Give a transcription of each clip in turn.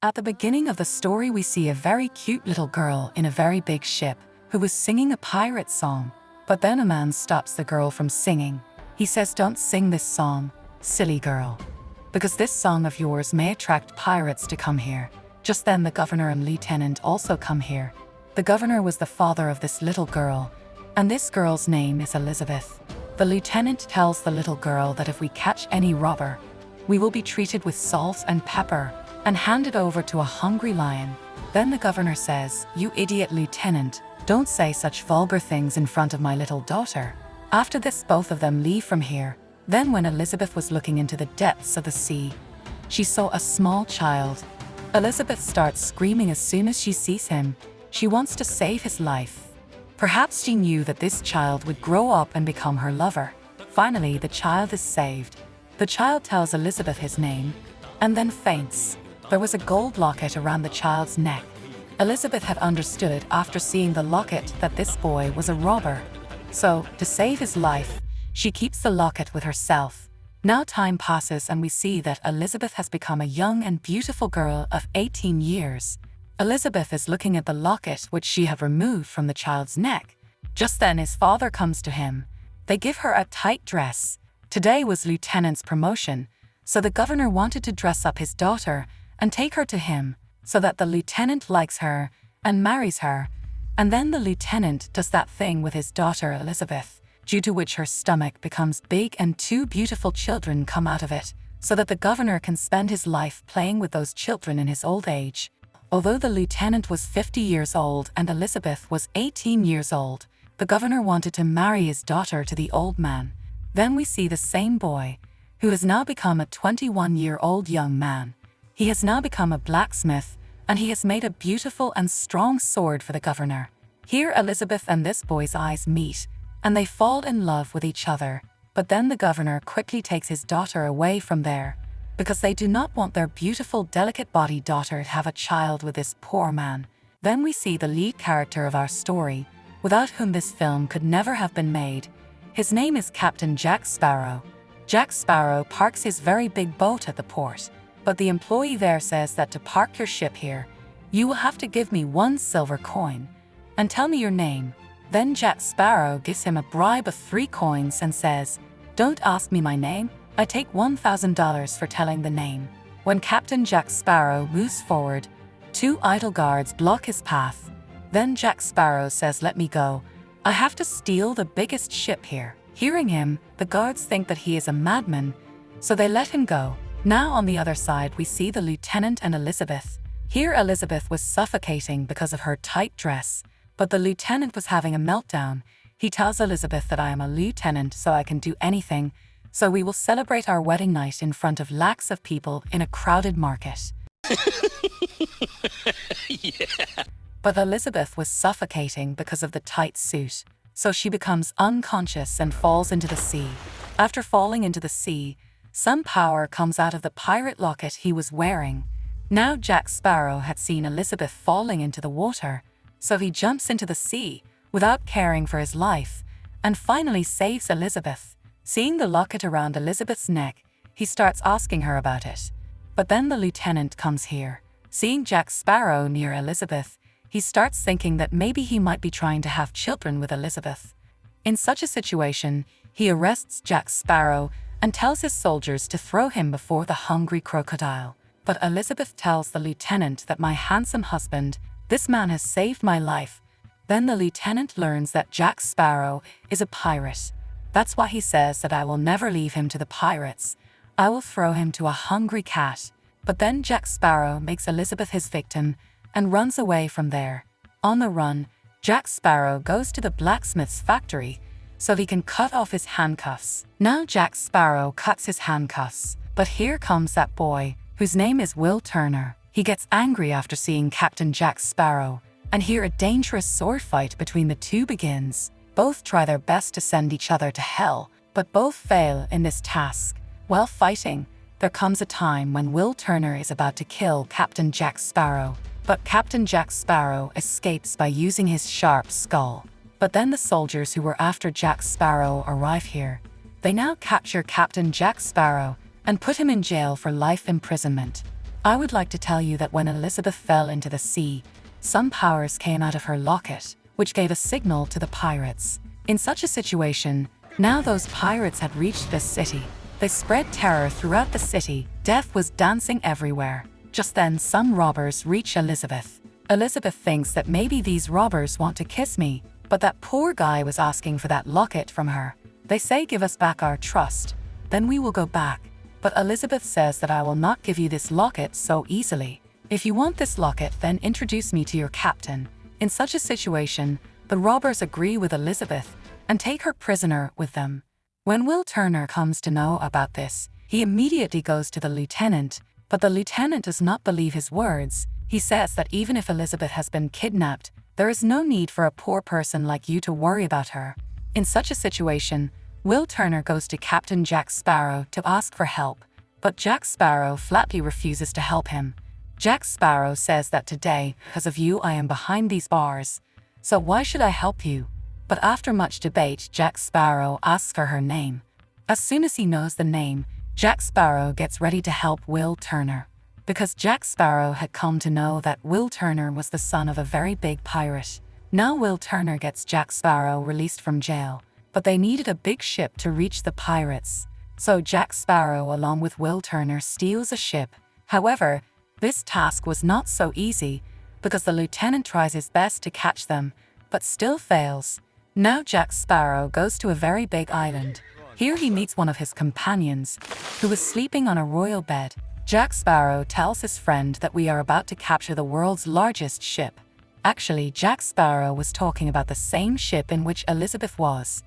At the beginning of the story, we see a very cute little girl in a very big ship who was singing a pirate song. But then a man stops the girl from singing. He says, "Don't sing this song, silly girl, because this song of yours may attract pirates to come here." Just then the governor and lieutenant also come here. The governor was the father of this little girl, and this girl's name is Elizabeth. The lieutenant tells the little girl that if we catch any robber, we will be treated with salt and pepper and handed over to a hungry lion. Then the governor says, "You idiot lieutenant, don't say such vulgar things in front of my little daughter." After this, both of them leave from here. Then when Elizabeth was looking into the depths of the sea, she saw a small child. Elizabeth starts screaming as soon as she sees him. She wants to save his life. Perhaps she knew that this child would grow up and become her lover. Finally, the child is saved. The child tells Elizabeth his name and then faints. There was a gold locket around the child's neck. Elizabeth had understood after seeing the locket that this boy was a robber. So, to save his life, she keeps the locket with herself. Now time passes and we see that Elizabeth has become a young and beautiful girl of 18 years. Elizabeth is looking at the locket which she had removed from the child's neck. Just then his father comes to him. They give her a tight dress. Today was lieutenant's promotion, so the governor wanted to dress up his daughter and take her to him so that the lieutenant likes her and marries her. And then the lieutenant does that thing with his daughter Elizabeth, due to which her stomach becomes big and 2 beautiful children come out of it, so that the governor can spend his life playing with those children in his old age. Although the lieutenant was 50 years old and Elizabeth was 18 years old, the governor wanted to marry his daughter to the old man. Then we see the same boy, who has now become a 21-year-old young man. He has now become a blacksmith, and he has made a beautiful and strong sword for the governor. Here Elizabeth and this boy's eyes meet, and they fall in love with each other. But then the governor quickly takes his daughter away from there, because they do not want their beautiful, delicate-bodied daughter to have a child with this poor man. Then we see the lead character of our story, without whom this film could never have been made. His name is Captain Jack Sparrow. Jack Sparrow parks his very big boat at the port, but the employee there says that to park your ship here, you will have to give me 1 silver coin and tell me your name. Then Jack Sparrow gives him a bribe of 3 coins and says, "Don't ask me my name, I take $1,000 for telling the name." When Captain Jack Sparrow moves forward, 2 idle guards block his path. Then Jack Sparrow says, "Let me go, I have to steal the biggest ship here." Hearing him, the guards think that he is a madman, so they let him go. Now on the other side we see the lieutenant and Elizabeth. Here Elizabeth was suffocating because of her tight dress, but the lieutenant was having a meltdown. He tells Elizabeth that "I am a lieutenant, so I can do anything, so we will celebrate our wedding night in front of lakhs of people in a crowded market." Yeah. But Elizabeth was suffocating because of the tight suit, so she becomes unconscious and falls into the sea. After falling into the sea, some power comes out of the pirate locket he was wearing. Now Jack Sparrow had seen Elizabeth falling into the water, so he jumps into the sea without caring for his life and finally saves Elizabeth. Seeing the locket around Elizabeth's neck, he starts asking her about it. But then the lieutenant comes here. Seeing Jack Sparrow near Elizabeth, he starts thinking that maybe he might be trying to have children with Elizabeth. In such a situation, he arrests Jack Sparrow and tells his soldiers to throw him before the hungry crocodile. But Elizabeth tells the lieutenant that "My handsome husband, this man has saved my life." Then the lieutenant learns that Jack Sparrow is a pirate. That's why he says that "I will never leave him to the pirates. I will throw him to a hungry cat." But then Jack Sparrow makes Elizabeth his victim and runs away from there. On the run, Jack Sparrow goes to the blacksmith's factory so he can cut off his handcuffs. Now Jack Sparrow cuts his handcuffs, but here comes that boy, whose name is Will Turner. He gets angry after seeing Captain Jack Sparrow, and here a dangerous sword fight between the two begins. Both try their best to send each other to hell, but both fail in this task. While fighting, there comes a time when Will Turner is about to kill Captain Jack Sparrow, but Captain Jack Sparrow escapes by using his sharp skull. But then the soldiers who were after Jack Sparrow arrive here. They now capture Captain Jack Sparrow and put him in jail for life imprisonment. I would like to tell you that when Elizabeth fell into the sea, some powers came out of her locket, which gave a signal to the pirates. In such a situation, now those pirates had reached this city. They spread terror throughout the city. Death was dancing everywhere. Just then, some robbers reach Elizabeth. Elizabeth thinks that maybe these robbers want to kiss me, but that poor guy was asking for that locket from her. They say, "Give us back our trust, then we will go back." But Elizabeth says that I will not give you this locket so easily. If you want this locket, then introduce me to your captain. In such a situation, the robbers agree with Elizabeth and take her prisoner with them. When Will Turner comes to know about this, he immediately goes to the lieutenant, but the lieutenant does not believe his words. He says that even if Elizabeth has been kidnapped, there is no need for a poor person like you to worry about her. In such a situation, Will Turner goes to Captain Jack Sparrow to ask for help, but Jack Sparrow flatly refuses to help him. Jack Sparrow says that today, because of you, I am behind these bars, so why should I help you? But after much debate, Jack Sparrow asks for her name. As soon as he knows the name, Jack Sparrow gets ready to help Will Turner. Because Jack Sparrow had come to know that Will Turner was the son of a very big pirate. Now Will Turner gets Jack Sparrow released from jail, but they needed a big ship to reach the pirates. So Jack Sparrow, along with Will Turner, steals a ship. However, this task was not so easy, because the lieutenant tries his best to catch them, but still fails. Now Jack Sparrow goes to a very big island. Here he meets one of his companions, who was sleeping on a royal bed. Jack Sparrow tells his friend that we are about to capture the world's largest ship. Actually, Jack Sparrow was talking about the same ship in which Elizabeth was.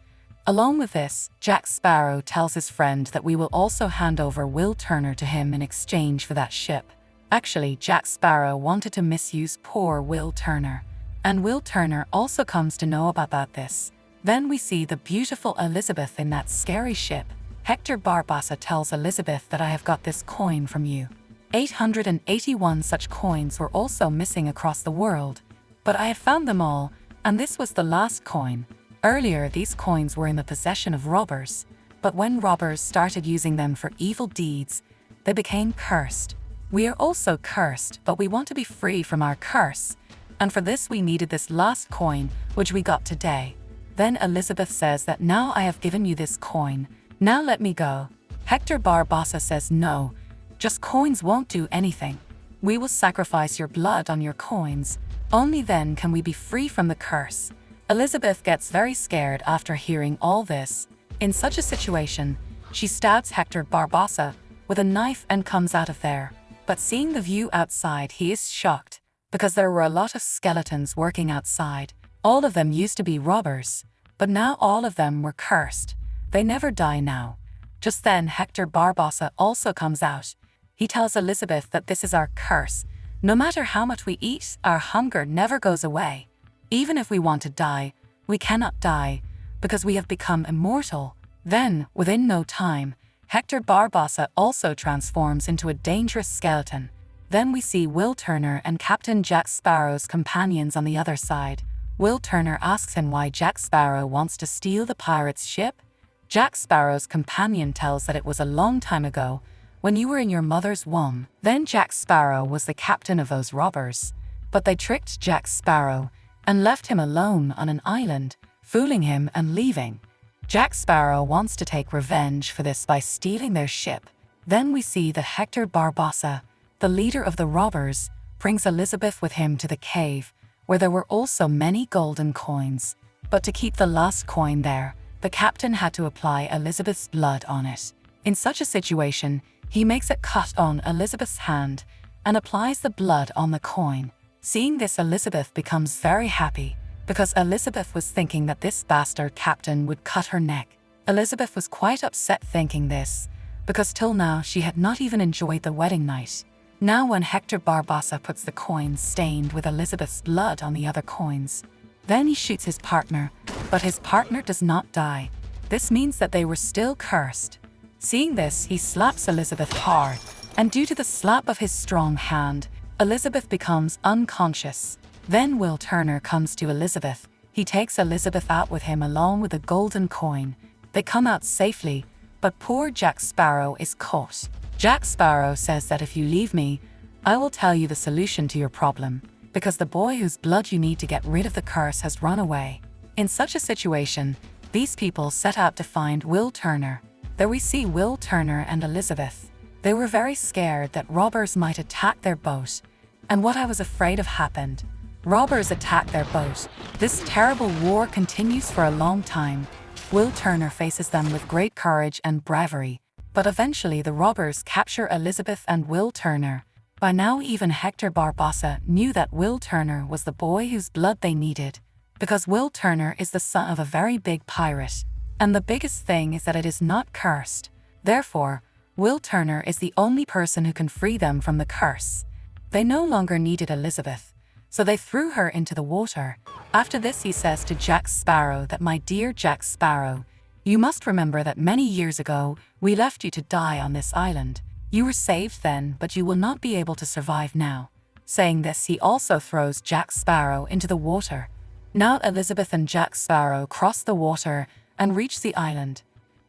Along with this, Jack Sparrow tells his friend that we will also hand over Will Turner to him in exchange for that ship. Actually, Jack Sparrow wanted to misuse poor Will Turner, and Will Turner also comes to know about this. Then we see the beautiful Elizabeth in that scary ship. Hector Barbossa tells Elizabeth that I have got this coin from you. 881 such coins were also missing across the world, but I have found them all, and this was the last coin. Earlier, these coins were in the possession of robbers, but when robbers started using them for evil deeds, they became cursed. We are also cursed, but we want to be free from our curse, and for this we needed this last coin, which we got today. Then Elizabeth says that now I have given you this coin, now let me go. Hector Barbossa says no, just coins won't do anything. We will sacrifice your blood on your coins. Only then can we be free from the curse. Elizabeth gets very scared after hearing all this. In such a situation, she stabs Hector Barbossa with a knife and comes out of there. But seeing the view outside, he is shocked, because there were a lot of skeletons working outside. All of them used to be robbers, but now all of them were cursed. They never die now. Just then, Hector Barbossa also comes out. He tells Elizabeth that this is our curse. No matter how much we eat, our hunger never goes away. Even if we want to die, we cannot die, because we have become immortal. Then, within no time, Hector Barbossa also transforms into a dangerous skeleton. Then we see Will Turner and Captain Jack Sparrow's companions on the other side. Will Turner asks him why Jack Sparrow wants to steal the pirate's ship. Jack Sparrow's companion tells that it was a long time ago, when you were in your mother's womb. Then Jack Sparrow was the captain of those robbers. But they tricked Jack Sparrow and left him alone on an island, fooling him and leaving. Jack Sparrow wants to take revenge for this by stealing their ship. Then we see that Hector Barbossa, the leader of the robbers, brings Elizabeth with him to the cave, where there were also many golden coins. But to keep the last coin there, the captain had to apply Elizabeth's blood on it. In such a situation, he makes a cut on Elizabeth's hand and applies the blood on the coin. Seeing this, Elizabeth becomes very happy, because Elizabeth was thinking that this bastard captain would cut her neck. Elizabeth was quite upset thinking this, because till now she had not even enjoyed the wedding night. Now when Hector Barbossa puts the coins stained with Elizabeth's blood on the other coins, then he shoots his partner, but his partner does not die. This means that they were still cursed. Seeing this, he slaps Elizabeth hard, and due to the slap of his strong hand, Elizabeth becomes unconscious. Then Will Turner comes to Elizabeth. He takes Elizabeth out with him along with a golden coin. They come out safely, but poor Jack Sparrow is caught. Jack Sparrow says that if you leave me, I will tell you the solution to your problem, because the boy whose blood you need to get rid of the curse has run away. In such a situation, these people set out to find Will Turner. There we see Will Turner and Elizabeth. They were very scared that robbers might attack their boat. And what I was afraid of happened. Robbers attacked their boat. This terrible war continues for a long time. Will Turner faces them with great courage and bravery. But eventually the robbers capture Elizabeth and Will Turner. By now even Hector Barbossa knew that Will Turner was the boy whose blood they needed. Because Will Turner is the son of a very big pirate. And the biggest thing is that it is not cursed. Therefore, Will Turner is the only person who can free them from the curse. They no longer needed Elizabeth, so they threw her into the water. After this he says to Jack Sparrow that, "My dear Jack Sparrow, you must remember that many years ago we left you to die on this island. You were saved then, but you will not be able to survive now." Saying this, he also throws Jack Sparrow into the water. Now Elizabeth and Jack Sparrow cross the water and reach the island.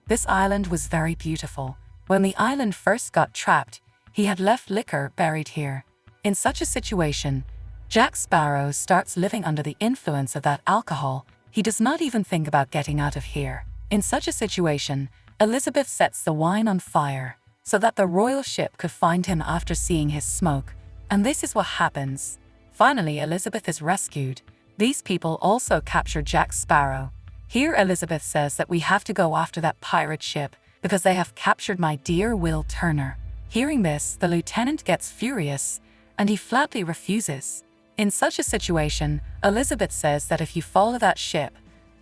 This island was very beautiful. When the island first got trapped, he had left liquor buried here. In such a situation, Jack Sparrow starts living under the influence of that alcohol. He does not even think about getting out of here. In such a situation, Elizabeth sets the wine on fire so that the royal ship could find him after seeing his smoke. And this is what happens. Finally, Elizabeth is rescued. These people also capture Jack Sparrow. Here Elizabeth says that we have to go after that pirate ship because they have captured my dear Will Turner. Hearing this, the lieutenant gets furious and he flatly refuses. In such a situation, Elizabeth says that if you follow that ship,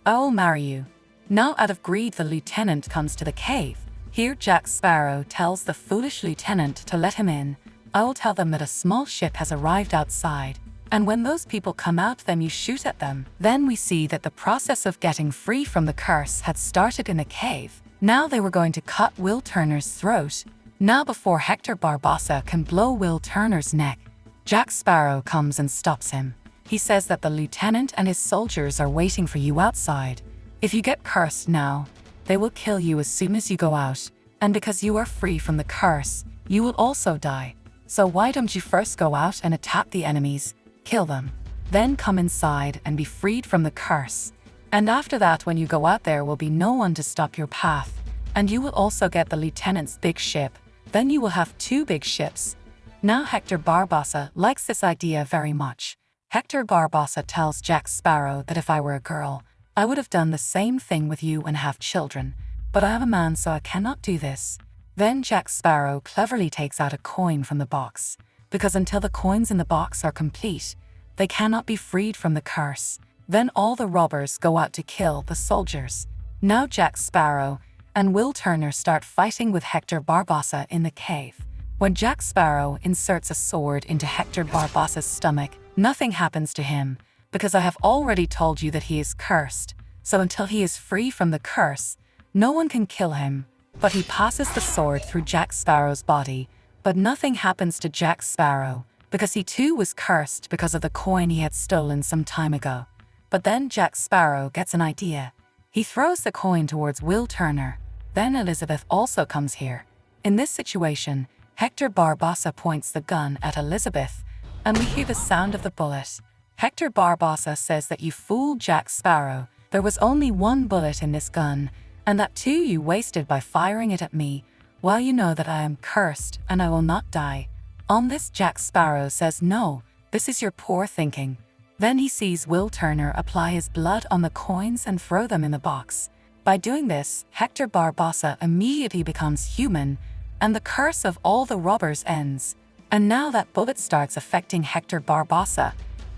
I will marry you. Now out of greed, the lieutenant comes to the cave. Here Jack Sparrow tells the foolish lieutenant to let him in. I will tell them that a small ship has arrived outside. And when those people come out, then you shoot at them. Then we see that the process of getting free from the curse had started in the cave. Now they were going to cut Will Turner's throat. Now before Hector Barbossa can blow Will Turner's neck, Jack Sparrow comes and stops him. He says that the lieutenant and his soldiers are waiting for you outside. If you get cursed now, they will kill you as soon as you go out. And because you are free from the curse, you will also die. So why don't you first go out and attack the enemies? Kill them. Then come inside and be freed from the curse. And after that, when you go out, there will be no one to stop your path. And you will also get the lieutenant's big ship. Then you will have 2 big ships. Now Hector Barbossa likes this idea very much. Hector Barbossa tells Jack Sparrow that if I were a girl, I would have done the same thing with you and have children. But I am a man, so I cannot do this. Then Jack Sparrow cleverly takes out a coin from the box. Because until the coins in the box are complete, they cannot be freed from the curse. Then all the robbers go out to kill the soldiers. Now Jack Sparrow and Will Turner start fighting with Hector Barbossa in the cave. When Jack Sparrow inserts a sword into Hector Barbossa's stomach, nothing happens to him, because I have already told you that he is cursed. So until he is free from the curse, no one can kill him. But he passes the sword through Jack Sparrow's body. But nothing happens to Jack Sparrow, because he too was cursed because of the coin he had stolen some time ago. But then Jack Sparrow gets an idea. He throws the coin towards Will Turner. Then Elizabeth also comes here. In this situation, Hector Barbossa points the gun at Elizabeth, and we hear the sound of the bullet. Hector Barbossa says that you fooled Jack Sparrow. There was only 1 bullet in this gun, and that too you wasted by firing it at me. Well, you know that I am cursed and I will not die. On this, Jack Sparrow says, no, this is your poor thinking. Then he sees Will Turner apply his blood on the coins and throw them in the box. By doing this, Hector Barbossa immediately becomes human and the curse of all the robbers ends. And now that bullet starts affecting Hector Barbossa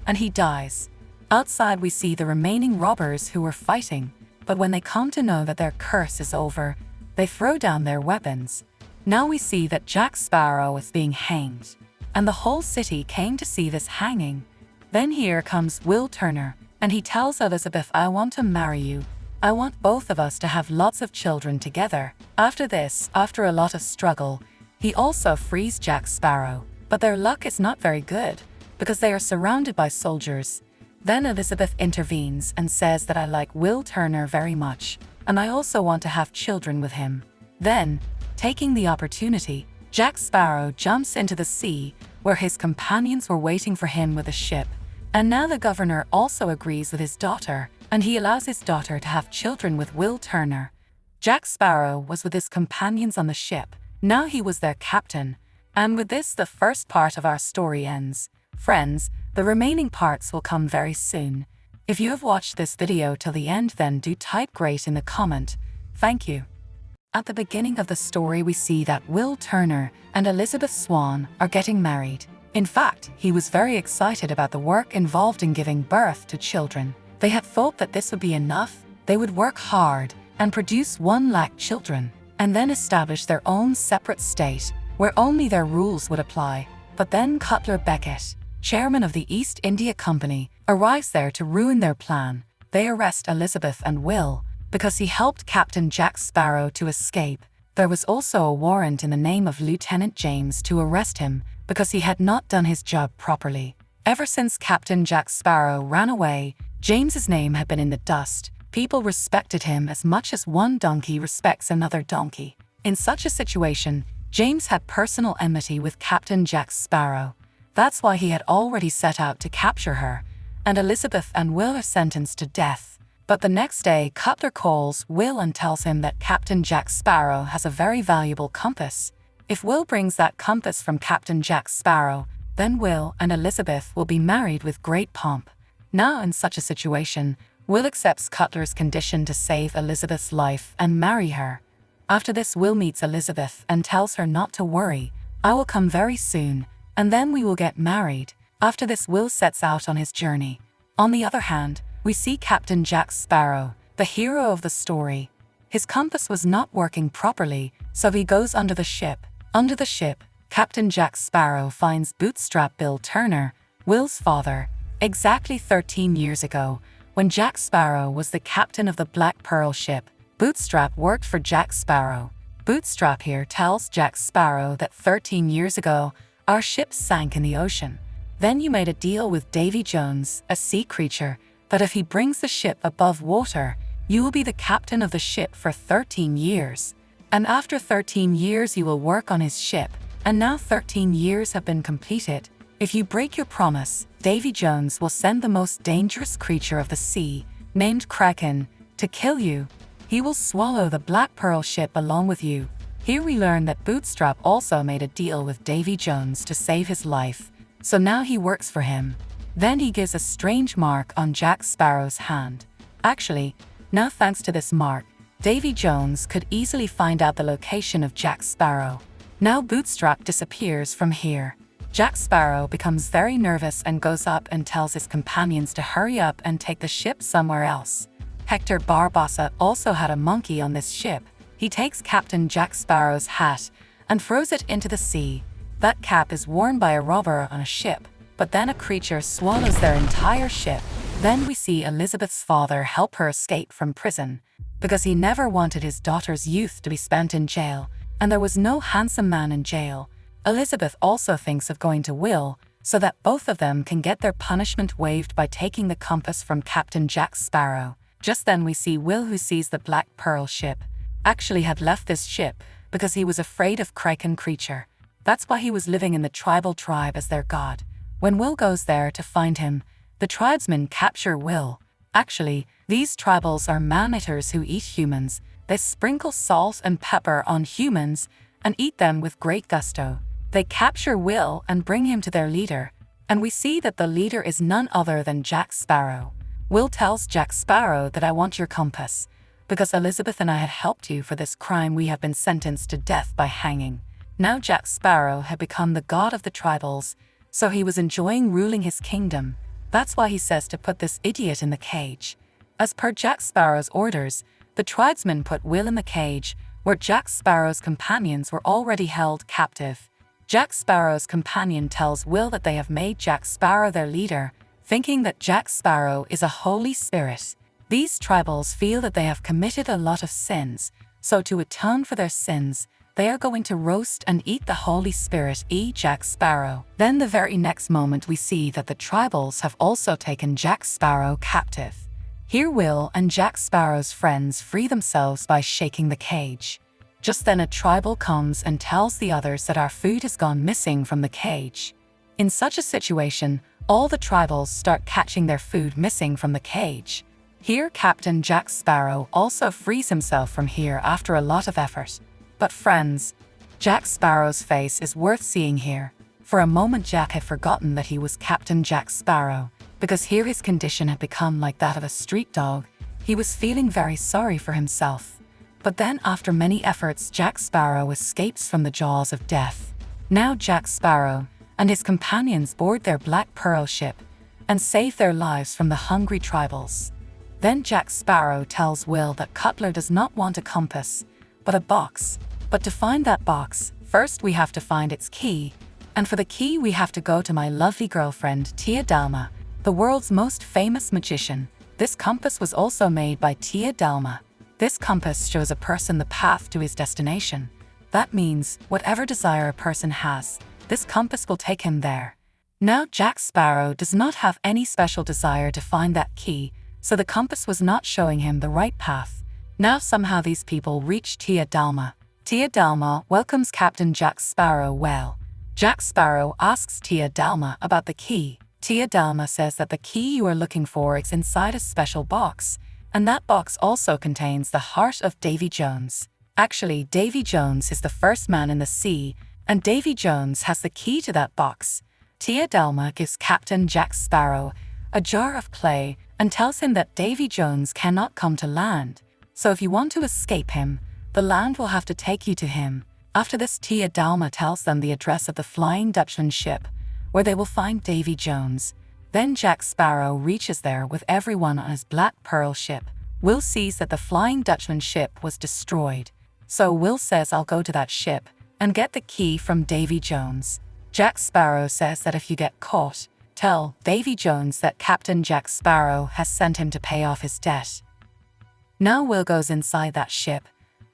and he dies. Outside we see the remaining robbers who were fighting, but when they come to know that their curse is over, they throw down their weapons. Now we see that Jack Sparrow is being hanged, and the whole city came to see this hanging. Then here comes Will Turner, and he tells Elizabeth, I want to marry you. I want both of us to have lots of children together. After this, after a lot of struggle, he also frees Jack Sparrow. But their luck is not very good, because they are surrounded by soldiers. Then Elizabeth intervenes and says that I like Will Turner very much, and I also want to have children with him. Then, taking the opportunity, Jack Sparrow jumps into the sea, where his companions were waiting for him with a ship. And now the governor also agrees with his daughter, and he allows his daughter to have children with Will Turner. Jack Sparrow was with his companions on the ship. Now he was their captain. And with this, the first part of our story ends. Friends, the remaining parts will come very soon. If you have watched this video till the end, then do type great in the comment. Thank you. At the beginning of the story, we see that Will Turner and Elizabeth Swan are getting married. In fact, he was very excited about the work involved in giving birth to children. They had thought that this would be enough. They would work hard and produce 1 lakh children, and then establish their own separate state where only their rules would apply. But then Cutler Beckett, chairman of the East India Company, arrives there to ruin their plan. They arrest Elizabeth and Will because he helped Captain Jack Sparrow to escape. There was also a warrant in the name of Lieutenant James to arrest him because he had not done his job properly. Ever since Captain Jack Sparrow ran away, James's name had been in the dust. People respected him as much as one donkey respects another donkey. In such a situation, James had personal enmity with Captain Jack Sparrow. That's why he had already set out to capture her, and Elizabeth and Will are sentenced to death. But the next day, Cutler calls Will and tells him that Captain Jack Sparrow has a very valuable compass. If Will brings that compass from Captain Jack Sparrow, then Will and Elizabeth will be married with great pomp. Now, in such a situation, Will accepts Cutler's condition to save Elizabeth's life and marry her. After this, Will meets Elizabeth and tells her not to worry. I will come very soon, and then we will get married. After this, Will sets out on his journey. On the other hand, we see Captain Jack Sparrow, the hero of the story. His compass was not working properly, so he goes under the ship. Under the ship, Captain Jack Sparrow finds Bootstrap Bill Turner, Will's father. Exactly 13 years ago, when Jack Sparrow was the captain of the Black Pearl ship, Bootstrap worked for Jack Sparrow. Bootstrap here tells Jack Sparrow that 13 years ago, our ship sank in the ocean. Then you made a deal with Davy Jones, a sea creature, that if he brings the ship above water, you will be the captain of the ship for 13 years. And after 13 years you will work on his ship, and now 13 years have been completed. If you break your promise, Davy Jones will send the most dangerous creature of the sea, named Kraken, to kill you. He will swallow the Black Pearl ship along with you. Here we learn that Bootstrap also made a deal with Davy Jones to save his life, so now he works for him. Then he gives a strange mark on Jack Sparrow's hand. Actually, now thanks to this mark, Davy Jones could easily find out the location of Jack Sparrow. Now Bootstrap disappears from here. Jack Sparrow becomes very nervous and goes up and tells his companions to hurry up and take the ship somewhere else. Hector Barbossa also had a monkey on this ship. He takes Captain Jack Sparrow's hat and throws it into the sea. That cap is worn by a robber on a ship, but then a creature swallows their entire ship. Then we see Elizabeth's father help her escape from prison, because he never wanted his daughter's youth to be spent in jail, and there was no handsome man in jail. Elizabeth also thinks of going to Will, so that both of them can get their punishment waived by taking the compass from Captain Jack Sparrow. Just then we see Will, who sees the Black Pearl ship, actually had left this ship because he was afraid of Kraken creature. That's why he was living in the tribal tribe as their god. When Will goes there to find him, the tribesmen capture Will. Actually, these tribals are man-eaters who eat humans. They sprinkle salt and pepper on humans and eat them with great gusto. They capture Will and bring him to their leader, and we see that the leader is none other than Jack Sparrow. Will tells Jack Sparrow that I want your compass. Because Elizabeth and I had helped you for this crime, we have been sentenced to death by hanging. Now Jack Sparrow had become the god of the tribals, so he was enjoying ruling his kingdom. That's why he says to put this idiot in the cage. As per Jack Sparrow's orders, the tribesmen put Will in the cage, where Jack Sparrow's companions were already held captive. Jack Sparrow's companion tells Will that they have made Jack Sparrow their leader, thinking that Jack Sparrow is a holy spirit. These tribals feel that they have committed a lot of sins, so to atone for their sins, they are going to roast and eat the Holy Spirit, Jack Sparrow. Then the very next moment we see that the tribals have also taken Jack Sparrow captive. Here Will and Jack Sparrow's friends free themselves by shaking the cage. Just then a tribal comes and tells the others that our food has gone missing from the cage. In such a situation, all the tribals start catching their food missing from the cage. Here, Captain Jack Sparrow also frees himself from here after a lot of effort. But friends, Jack Sparrow's face is worth seeing here. For a moment Jack had forgotten that he was Captain Jack Sparrow, because here his condition had become like that of a street dog. He was feeling very sorry for himself. But then after many efforts, Jack Sparrow escapes from the jaws of death. Now Jack Sparrow and his companions board their Black Pearl ship and save their lives from the hungry tribals. Then Jack Sparrow tells Will that Cutler does not want a compass, but a box. But to find that box, first we have to find its key. And for the key we have to go to my lovely girlfriend, Tia Dalma, the world's most famous magician. This compass was also made by Tia Dalma. This compass shows a person the path to his destination. That means, whatever desire a person has, this compass will take him there. Now Jack Sparrow does not have any special desire to find that key, so the compass was not showing him the right path. Now somehow these people reach Tia Dalma. Tia Dalma welcomes Captain Jack Sparrow well. Jack Sparrow asks Tia Dalma about the key. Tia Dalma says that the key you are looking for is inside a special box, and that box also contains the heart of Davy Jones. Actually, Davy Jones is the first man in the sea, and Davy Jones has the key to that box. Tia Dalma gives Captain Jack Sparrow a jar of clay and tells him that Davy Jones cannot come to land. So if you want to escape him, the land will have to take you to him. After this, Tia Dalma tells them the address of the Flying Dutchman ship, where they will find Davy Jones. Then Jack Sparrow reaches there with everyone on his Black Pearl ship. Will sees that the Flying Dutchman ship was destroyed. So Will says, I'll go to that ship and get the key from Davy Jones. Jack Sparrow says that if you get caught, tell Davy Jones that Captain Jack Sparrow has sent him to pay off his debt. Now Will goes inside that ship.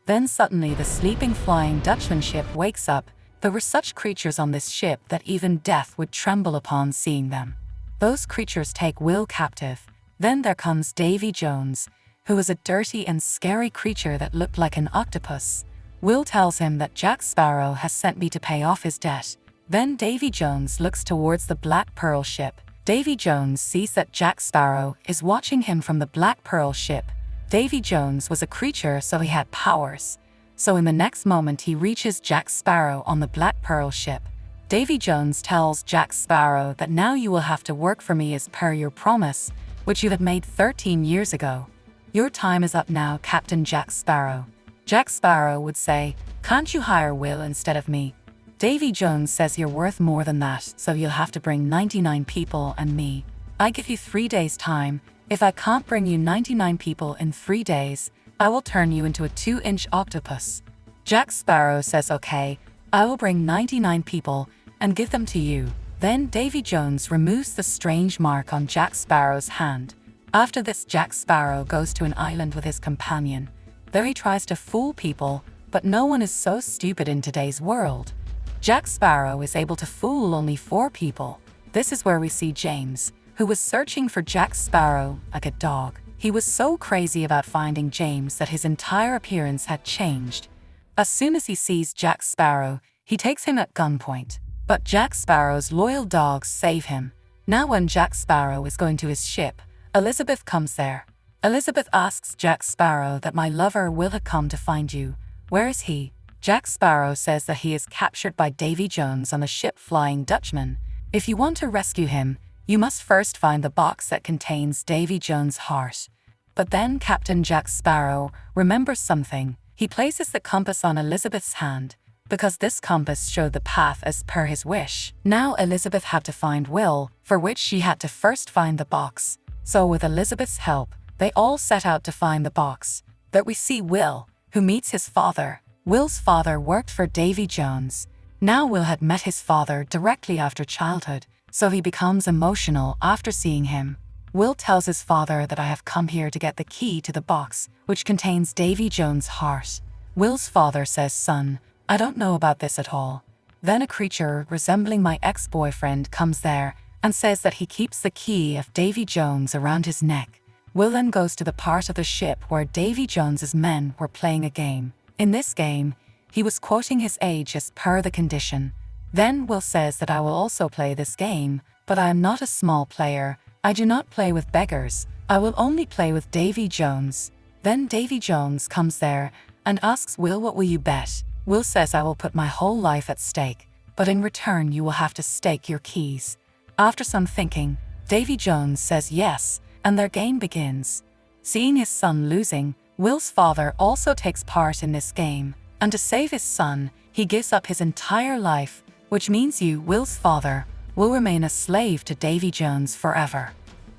Then suddenly the sleeping Flying Dutchman ship wakes up. There were such creatures on this ship that even death would tremble upon seeing them. Those creatures take Will captive. Then there comes Davy Jones, who is a dirty and scary creature that looked like an octopus. Will tells him that Jack Sparrow has sent me to pay off his debt. Then Davy Jones looks towards the Black Pearl ship. Davy Jones sees that Jack Sparrow is watching him from the Black Pearl ship. Davy Jones was a creature, so he had powers. So in the next moment he reaches Jack Sparrow on the Black Pearl ship. Davy Jones tells Jack Sparrow that now you will have to work for me as per your promise, which you had made 13 years ago. Your time is up now, Captain Jack Sparrow. Jack Sparrow would say, can't you hire Will instead of me? Davy Jones says you're worth more than that, so you'll have to bring 99 people and me. I give you 3 days time. If I can't bring you 99 people in 3 days, I will turn you into a 2-inch octopus. Jack Sparrow says okay, I will bring 99 people and give them to you. Then Davy Jones removes the strange mark on Jack Sparrow's hand. After this, Jack Sparrow goes to an island with his companion. There he tries to fool people, but no one is so stupid in today's world. Jack Sparrow is able to fool only 4 people. This is where we see James, who was searching for Jack Sparrow like a dog. He was so crazy about finding James that his entire appearance had changed. As soon as he sees Jack Sparrow, he takes him at gunpoint. But Jack Sparrow's loyal dogs save him. Now when Jack Sparrow is going to his ship, Elizabeth comes there. Elizabeth asks Jack Sparrow that my lover Will had come to find you. Where is he? Jack Sparrow says that he is captured by Davy Jones on the ship Flying Dutchman. If you want to rescue him, you must first find the box that contains Davy Jones' heart. But then Captain Jack Sparrow remembers something. He places the compass on Elizabeth's hand, because this compass showed the path as per his wish. Now Elizabeth had to find Will, for which she had to first find the box. So with Elizabeth's help, they all set out to find the box. But we see Will, who meets his father. Will's father worked for Davy Jones. Now Will had met his father directly after childhood, so he becomes emotional after seeing him. Will tells his father that I have come here to get the key to the box, which contains Davy Jones' heart. Will's father says, son, I don't know about this at all. Then a creature resembling my ex-boyfriend comes there and says that he keeps the key of Davy Jones around his neck. Will then goes to the part of the ship where Davy Jones's men were playing a game. In this game, he was quoting his age as per the condition. Then Will says that I will also play this game, but I am not a small player. I do not play with beggars. I will only play with Davy Jones. Then Davy Jones comes there and asks Will, what will you bet? Will says, I will put my whole life at stake, but in return you will have to stake your keys. After some thinking, Davy Jones says yes, and their game begins. Seeing his son losing, Will's father also takes part in this game, and to save his son, he gives up his entire life, which means you, Will's father, will remain a slave to Davy Jones forever.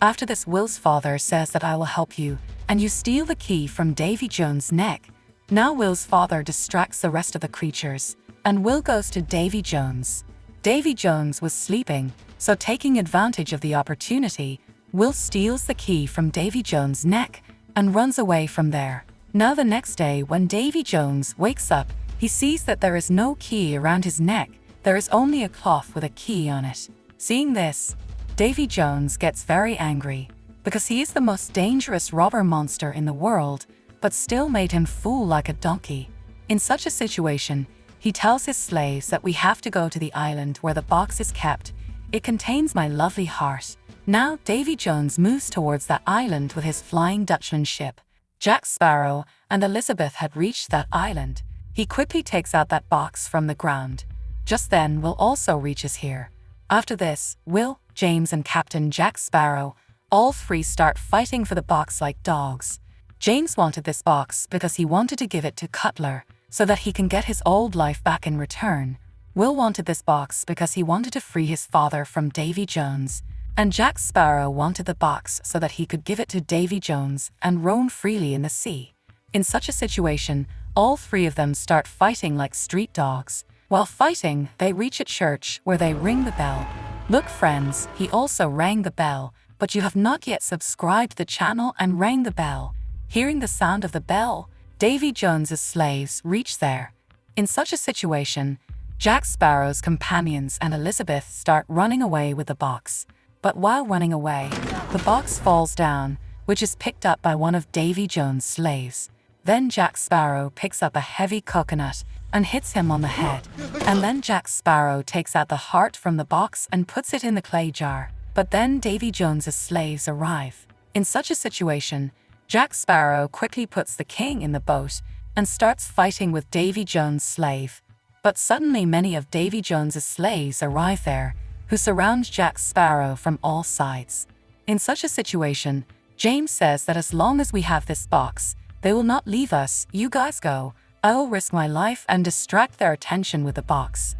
After this, Will's father says that I will help you, and you steal the key from Davy Jones' neck. Now Will's father distracts the rest of the creatures, and Will goes to Davy Jones. Davy Jones was sleeping, so taking advantage of the opportunity, Will steals the key from Davy Jones' neck and runs away from there. Now the next day, when Davy Jones wakes up, he sees that there is no key around his neck. There is only a cloth with a key on it. Seeing this, Davy Jones gets very angry, because he is the most dangerous robber monster in the world, but still made him fool like a donkey. In such a situation, he tells his slaves that we have to go to the island where the box is kept. It contains my lovely heart. Now Davy Jones moves towards that island with his Flying Dutchman ship. Jack Sparrow and Elizabeth had reached that island. He quickly takes out that box from the ground. Just then, Will also reaches here. After this, Will, James and Captain Jack Sparrow, all three start fighting for the box like dogs. James wanted this box because he wanted to give it to Cutler, so that he can get his old life back in return. Will wanted this box because he wanted to free his father from Davy Jones, and Jack Sparrow wanted the box so that he could give it to Davy Jones and roam freely in the sea. In such a situation, all three of them start fighting like street dogs. While fighting, they reach a church where they ring the bell. Look friends, he also rang the bell, but you have not yet subscribed to the channel and rang the bell. Hearing the sound of the bell, Davy Jones's slaves reach there. In such a situation, Jack Sparrow's companions and Elizabeth start running away with the box. But while running away, the box falls down, which is picked up by one of Davy Jones' slaves. Then Jack Sparrow picks up a heavy coconut and hits him on the head. And then Jack Sparrow takes out the heart from the box and puts it in the clay jar. But then Davy Jones's slaves arrive. In such a situation, Jack Sparrow quickly puts the king in the boat and starts fighting with Davy Jones' slave. But suddenly many of Davy Jones's slaves arrive there, who surround Jack Sparrow from all sides. In such a situation, James says that as long as we have this box, they will not leave us. You guys go. I will risk my life and distract their attention with the box.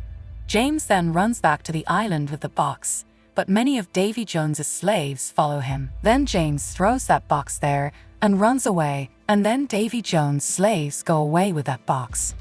James then runs back to the island with the box, but many of Davy Jones's slaves follow him. Then James throws that box there and runs away, and then Davy Jones' slaves go away with that box.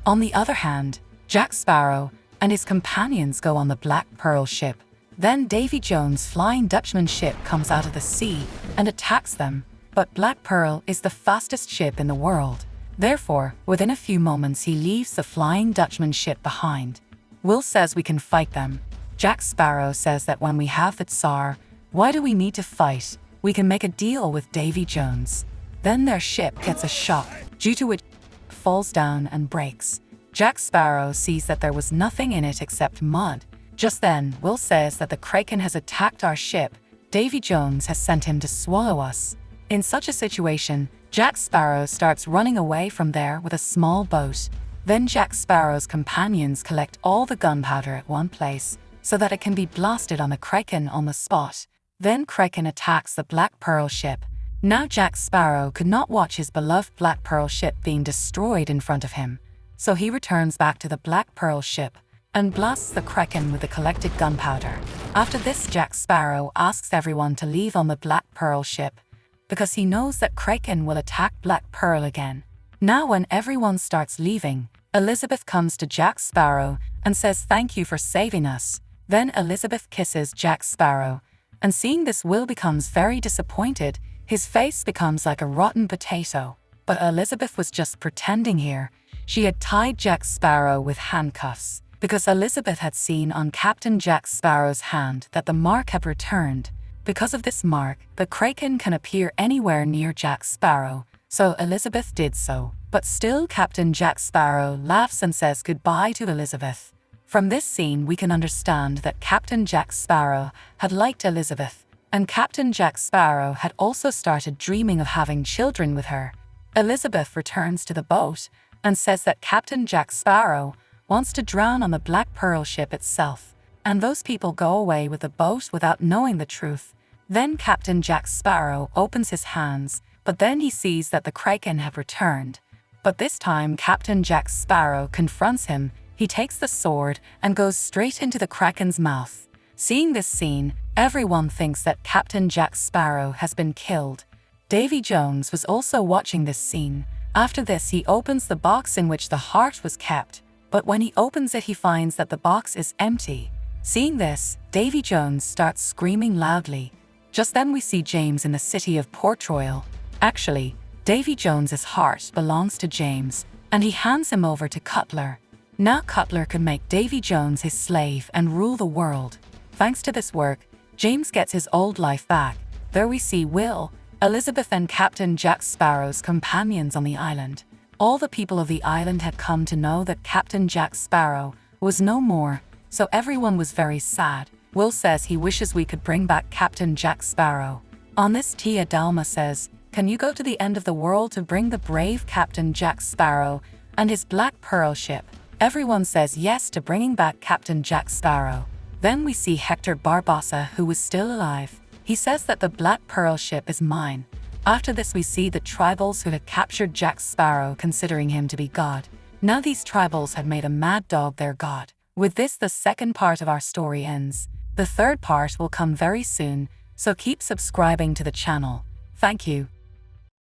On the other hand, Jack Sparrow and his companions go on the Black Pearl ship. Then Davy Jones' Flying Dutchman ship comes out of the sea and attacks them, but Black Pearl is the fastest ship in the world. Therefore, within a few moments he leaves the Flying Dutchman ship behind. Will says we can fight them. Jack Sparrow says that when we have the Tsar, why do we need to fight? We can make a deal with Davy Jones. Then their ship gets a shock, due to which it falls down and breaks. Jack Sparrow sees that there was nothing in it except mud. Just then, Will says that the Kraken has attacked our ship. Davy Jones has sent him to swallow us. In such a situation, Jack Sparrow starts running away from there with a small boat. Then Jack Sparrow's companions collect all the gunpowder at one place, so that it can be blasted on the Kraken on the spot. Then Kraken attacks the Black Pearl ship. Now Jack Sparrow could not watch his beloved Black Pearl ship being destroyed in front of him. So he returns back to the Black Pearl ship and blasts the Kraken with the collected gunpowder. After this, Jack Sparrow asks everyone to leave on the Black Pearl ship, because he knows that Kraken will attack Black Pearl again. Now when everyone starts leaving, Elizabeth comes to Jack Sparrow and says thank you for saving us. Then Elizabeth kisses Jack Sparrow, and seeing this, Will becomes very disappointed. His face becomes like a rotten potato. But Elizabeth was just pretending here. She had tied Jack Sparrow with handcuffs, because Elizabeth had seen on Captain Jack Sparrow's hand that the mark had returned. Because of this mark, the Kraken can appear anywhere near Jack Sparrow, so Elizabeth did so. But still, Captain Jack Sparrow laughs and says goodbye to Elizabeth. From this scene we can understand that Captain Jack Sparrow had liked Elizabeth, and Captain Jack Sparrow had also started dreaming of having children with her. Elizabeth returns to the boat and says that Captain Jack Sparrow wants to drown on the Black Pearl ship itself, and those people go away with the boat without knowing the truth. Then Captain Jack Sparrow opens his hands, but then he sees that the Kraken have returned. But this time Captain Jack Sparrow confronts him. He takes the sword and goes straight into the Kraken's mouth. Seeing this scene, everyone thinks that Captain Jack Sparrow has been killed. Davy Jones was also watching this scene. After this, he opens the box in which the heart was kept, but when he opens it, he finds that the box is empty. Seeing this, Davy Jones starts screaming loudly. Just then we see James in the city of Port Royal. Actually, Davy Jones's heart belongs to James, and he hands him over to Cutler. Now Cutler can make Davy Jones his slave and rule the world. Thanks to this work, James gets his old life back. There we see Will, Elizabeth and Captain Jack Sparrow's companions on the island. All the people of the island had come to know that Captain Jack Sparrow was no more, so everyone was very sad. Will says he wishes we could bring back Captain Jack Sparrow. On this, Tia Dalma says, "Can you go to the end of the world to bring the brave Captain Jack Sparrow and his Black Pearl ship?" Everyone says yes to bringing back Captain Jack Sparrow. Then we see Hector Barbossa, who was still alive. He says that the Black Pearl ship is mine. After this we see the tribals who had captured Jack Sparrow, considering him to be God. Now these tribals had made a mad dog their god. With this, the second part of our story ends. The third part will come very soon, so keep subscribing to the channel. Thank you.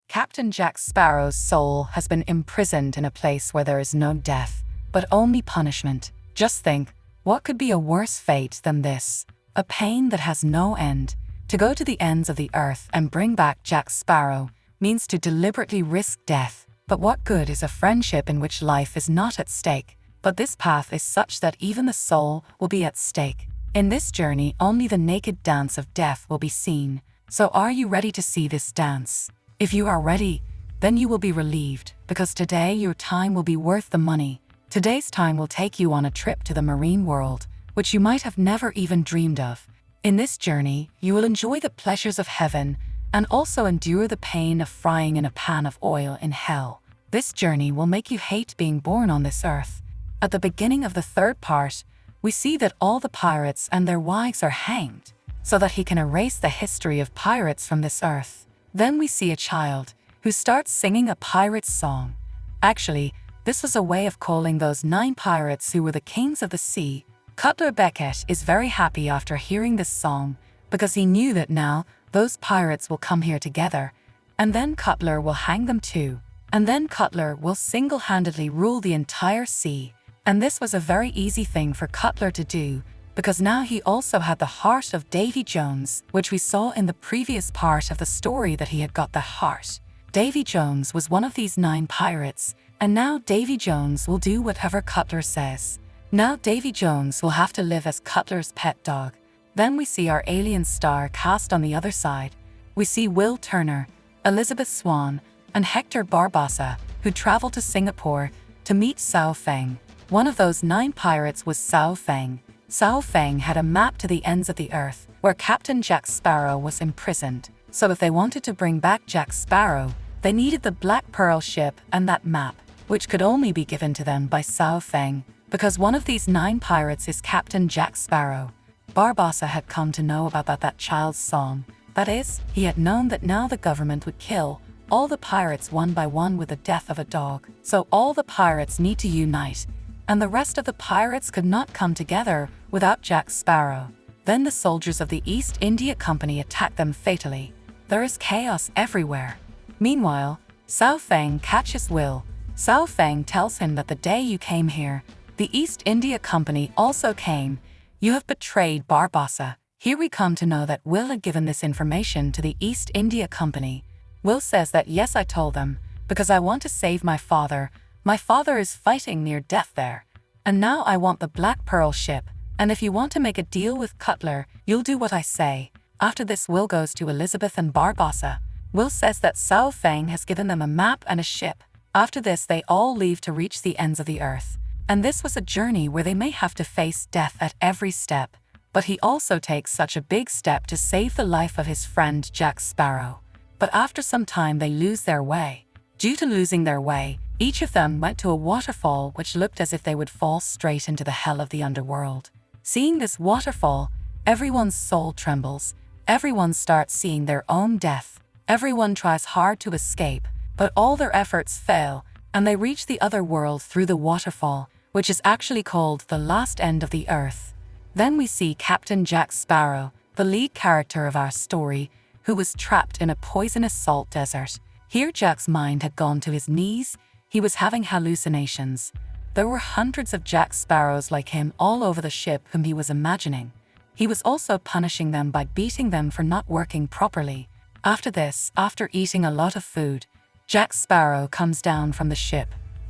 Captain Jack Sparrow's soul has been imprisoned in a place where there is no death, but only punishment. Just think, what could be a worse fate than this? A pain that has no end. To go to the ends of the earth and bring back Jack Sparrow means to deliberately risk death. But what good is a friendship in which life is not at stake? But this path is such that even the soul will be at stake. In this journey, only the naked dance of death will be seen. So are you ready to see this dance? If you are ready, then you will be relieved, because today your time will be worth the money. Today's time will take you on a trip to the marine world, which you might have never even dreamed of. In this journey, you will enjoy the pleasures of heaven and also endure the pain of frying in a pan of oil in hell. This journey will make you hate being born on this earth. At the beginning of the third part, we see that all the pirates and their wives are hanged, so that he can erase the history of pirates from this earth. Then we see a child who starts singing a pirate's song. Actually, this was a way of calling those 9 pirates who were the kings of the sea. Cutler Beckett is very happy after hearing this song, because he knew that now those pirates will come here together, and then Cutler will hang them too. And then Cutler will single-handedly rule the entire sea. And this was a very easy thing for Cutler to do, because now he also had the heart of Davy Jones, which we saw in the previous part of the story that he had got the heart. Davy Jones was one of these 9 pirates, and now Davy Jones will do whatever Cutler says. Now Davy Jones will have to live as Cutler's pet dog. Then we see our alien star cast on the other side. We see Will Turner, Elizabeth Swan, and Hector Barbossa, who traveled to Singapore to meet Sao Feng. One of those 9 pirates was Sao Feng. Sao Feng had a map to the ends of the earth, where Captain Jack Sparrow was imprisoned. So if they wanted to bring back Jack Sparrow, they needed the Black Pearl ship and that map, which could only be given to them by Sao Feng, because one of these 9 pirates is Captain Jack Sparrow. Barbossa had come to know about that child's song. That is, he had known that now the government would kill all the pirates one by one with the death of a dog. So all the pirates need to unite, and the rest of the pirates could not come together without Jack Sparrow. Then the soldiers of the East India Company attack them fatally. There is chaos everywhere. Meanwhile, Sao Feng catches Will. Sao Feng tells him that the day you came here, the East India Company also came. You have betrayed Barbossa. Here we come to know that Will had given this information to the East India Company. Will says that yes, I told them, because I want to save my father. My father is fighting near death there. And now I want the Black Pearl ship. And if you want to make a deal with Cutler, you'll do what I say. After this, Will goes to Elizabeth and Barbossa. Will says that Sao Feng has given them a map and a ship. After this, they all leave to reach the ends of the earth. And this was a journey where they may have to face death at every step, but he also takes such a big step to save the life of his friend Jack Sparrow. But after some time they lose their way. Due to losing their way, each of them went to a waterfall which looked as if they would fall straight into the hell of the underworld. Seeing this waterfall, everyone's soul trembles. Everyone starts seeing their own death. Everyone tries hard to escape, but all their efforts fail, and they reach the other world through the waterfall, which is actually called the last end of the earth. Then we see Captain Jack Sparrow, the lead character of our story, who was trapped in a poisonous salt desert. Here Jack's mind had gone to his knees. He was having hallucinations. There were hundreds of Jack Sparrows like him all over the ship whom he was imagining. He was also punishing them by beating them for not working properly. After this, after eating a lot of food, Jack Sparrow comes down from the ship.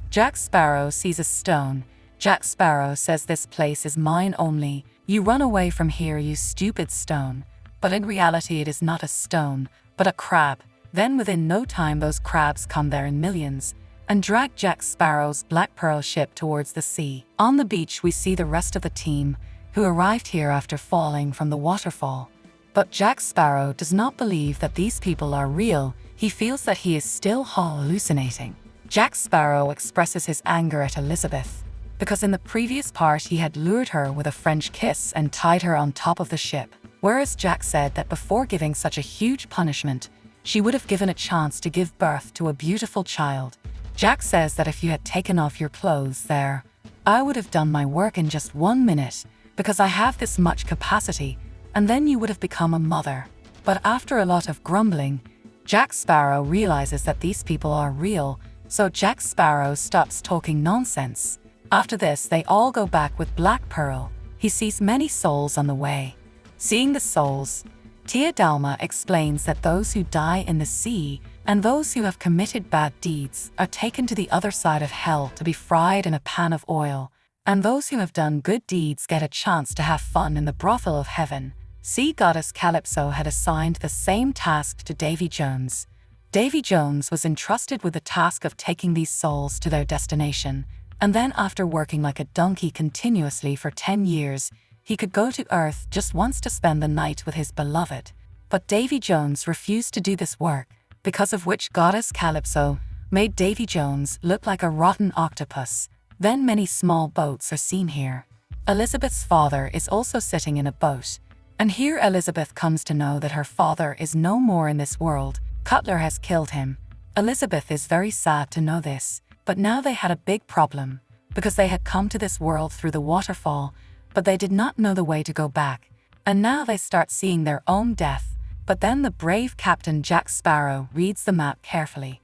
Jack Sparrow sees a stone. Jack Sparrow says, "This place is mine only. You run away from here, you stupid stone." But in reality it is not a stone, but a crab. Then within no time those crabs come there in millions and drag Jack Sparrow's Black Pearl ship towards the sea. On the beach we see the rest of the team, who arrived here after falling from the waterfall. But Jack Sparrow does not believe that these people are real. He feels that he is still hallucinating. Jack Sparrow expresses his anger at Elizabeth, because in the previous part he had lured her with a French kiss and tied her on top of the ship, whereas Jack said that before giving such a huge punishment, she would have given a chance to give birth to a beautiful child. Jack says that if you had taken off your clothes there, I would have done my work in just 1 minute, because I have this much capacity, and then you would have become a mother. But after a lot of grumbling, Jack Sparrow realizes that these people are real, so Jack Sparrow stops talking nonsense. After this, they all go back with Black Pearl. He sees many souls on the way. Seeing the souls, Tia Dalma explains that those who die in the sea and those who have committed bad deeds are taken to the other side of hell to be fried in a pan of oil, and those who have done good deeds get a chance to have fun in the brothel of heaven. Sea goddess Calypso had assigned the same task to Davy Jones. Davy Jones was entrusted with the task of taking these souls to their destination, and then after working like a donkey continuously for 10 years, he could go to Earth just once to spend the night with his beloved. But Davy Jones refused to do this work, because of which goddess Calypso made Davy Jones look like a rotten octopus. Then many small boats are seen here. Elizabeth's father is also sitting in a boat, and here Elizabeth comes to know that her father is no more in this world. Cutler has killed him. Elizabeth is very sad to know this, but now they had a big problem, because they had come to this world through the waterfall, but they did not know the way to go back, and now they start seeing their own death. But then the brave Captain Jack Sparrow reads the map carefully.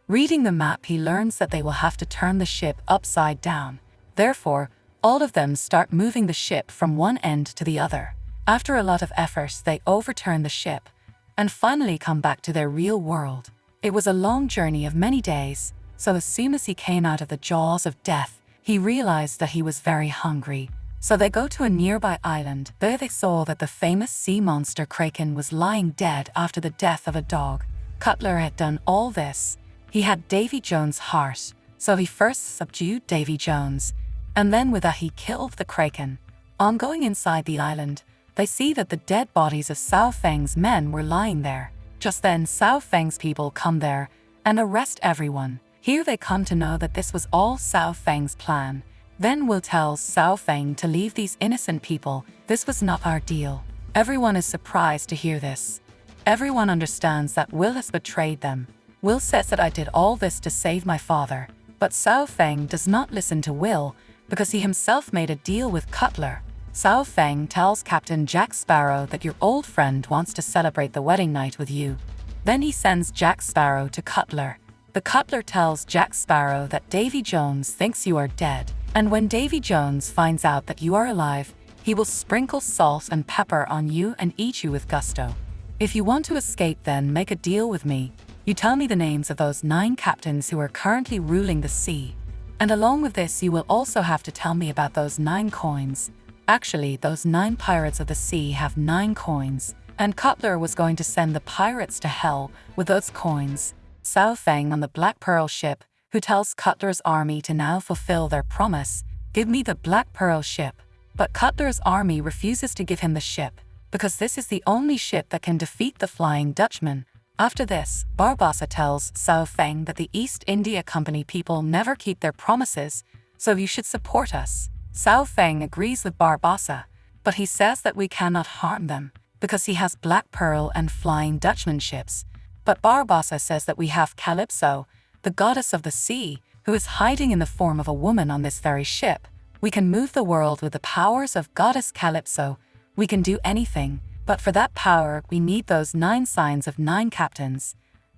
Reading the map, he learns that they will have to turn the ship upside down. Therefore, all of them start moving the ship from one end to the other. After a lot of effort, they overturn the ship and finally come back to their real world. It was a long journey of many days, so as soon as he came out of the jaws of death, he realized that he was very hungry. So they go to a nearby island. There they saw that the famous sea monster Kraken was lying dead after the death of a dog. Cutler had done all this. He had Davy Jones' heart, so he first subdued Davy Jones, and then with that he killed the Kraken. On going inside the island, they see that the dead bodies of Sao Feng's men were lying there. Just then Sao Feng's people come there and arrest everyone. Here they come to know that this was all Sao Feng's plan. Then Will tells Sao Feng to leave these innocent people. This was not our deal. Everyone is surprised to hear this. Everyone understands that Will has betrayed them. Will says that I did all this to save my father. But Sao Feng does not listen to Will because he himself made a deal with Cutler. Sao Feng tells Captain Jack Sparrow that your old friend wants to celebrate the wedding night with you. Then he sends Jack Sparrow to Cutler. The Cutler tells Jack Sparrow that Davy Jones thinks you are dead, and when Davy Jones finds out that you are alive, he will sprinkle salt and pepper on you and eat you with gusto. If you want to escape, then make a deal with me. You tell me the names of those 9 captains who are currently ruling the sea, and along with this you will also have to tell me about those 9 coins. Actually, those 9 pirates of the sea have 9 coins, and Cutler was going to send the pirates to hell with those coins. Sao Feng on the Black Pearl ship, who tells Cutler's army to now fulfill their promise, "Give me the Black Pearl ship." But Cutler's army refuses to give him the ship, because this is the only ship that can defeat the Flying Dutchman. After this, Barbossa tells Cao Feng that the East India Company people never keep their promises, so you should support us. Cao Feng agrees with Barbossa, but he says that we cannot harm them, because he has Black Pearl and Flying Dutchman ships. But Barbossa says that we have Calypso, the goddess of the sea, who is hiding in the form of a woman on this very ship. We can move the world with the powers of Goddess Calypso. We can do anything, but for that power we need those 9 signs of 9 captains.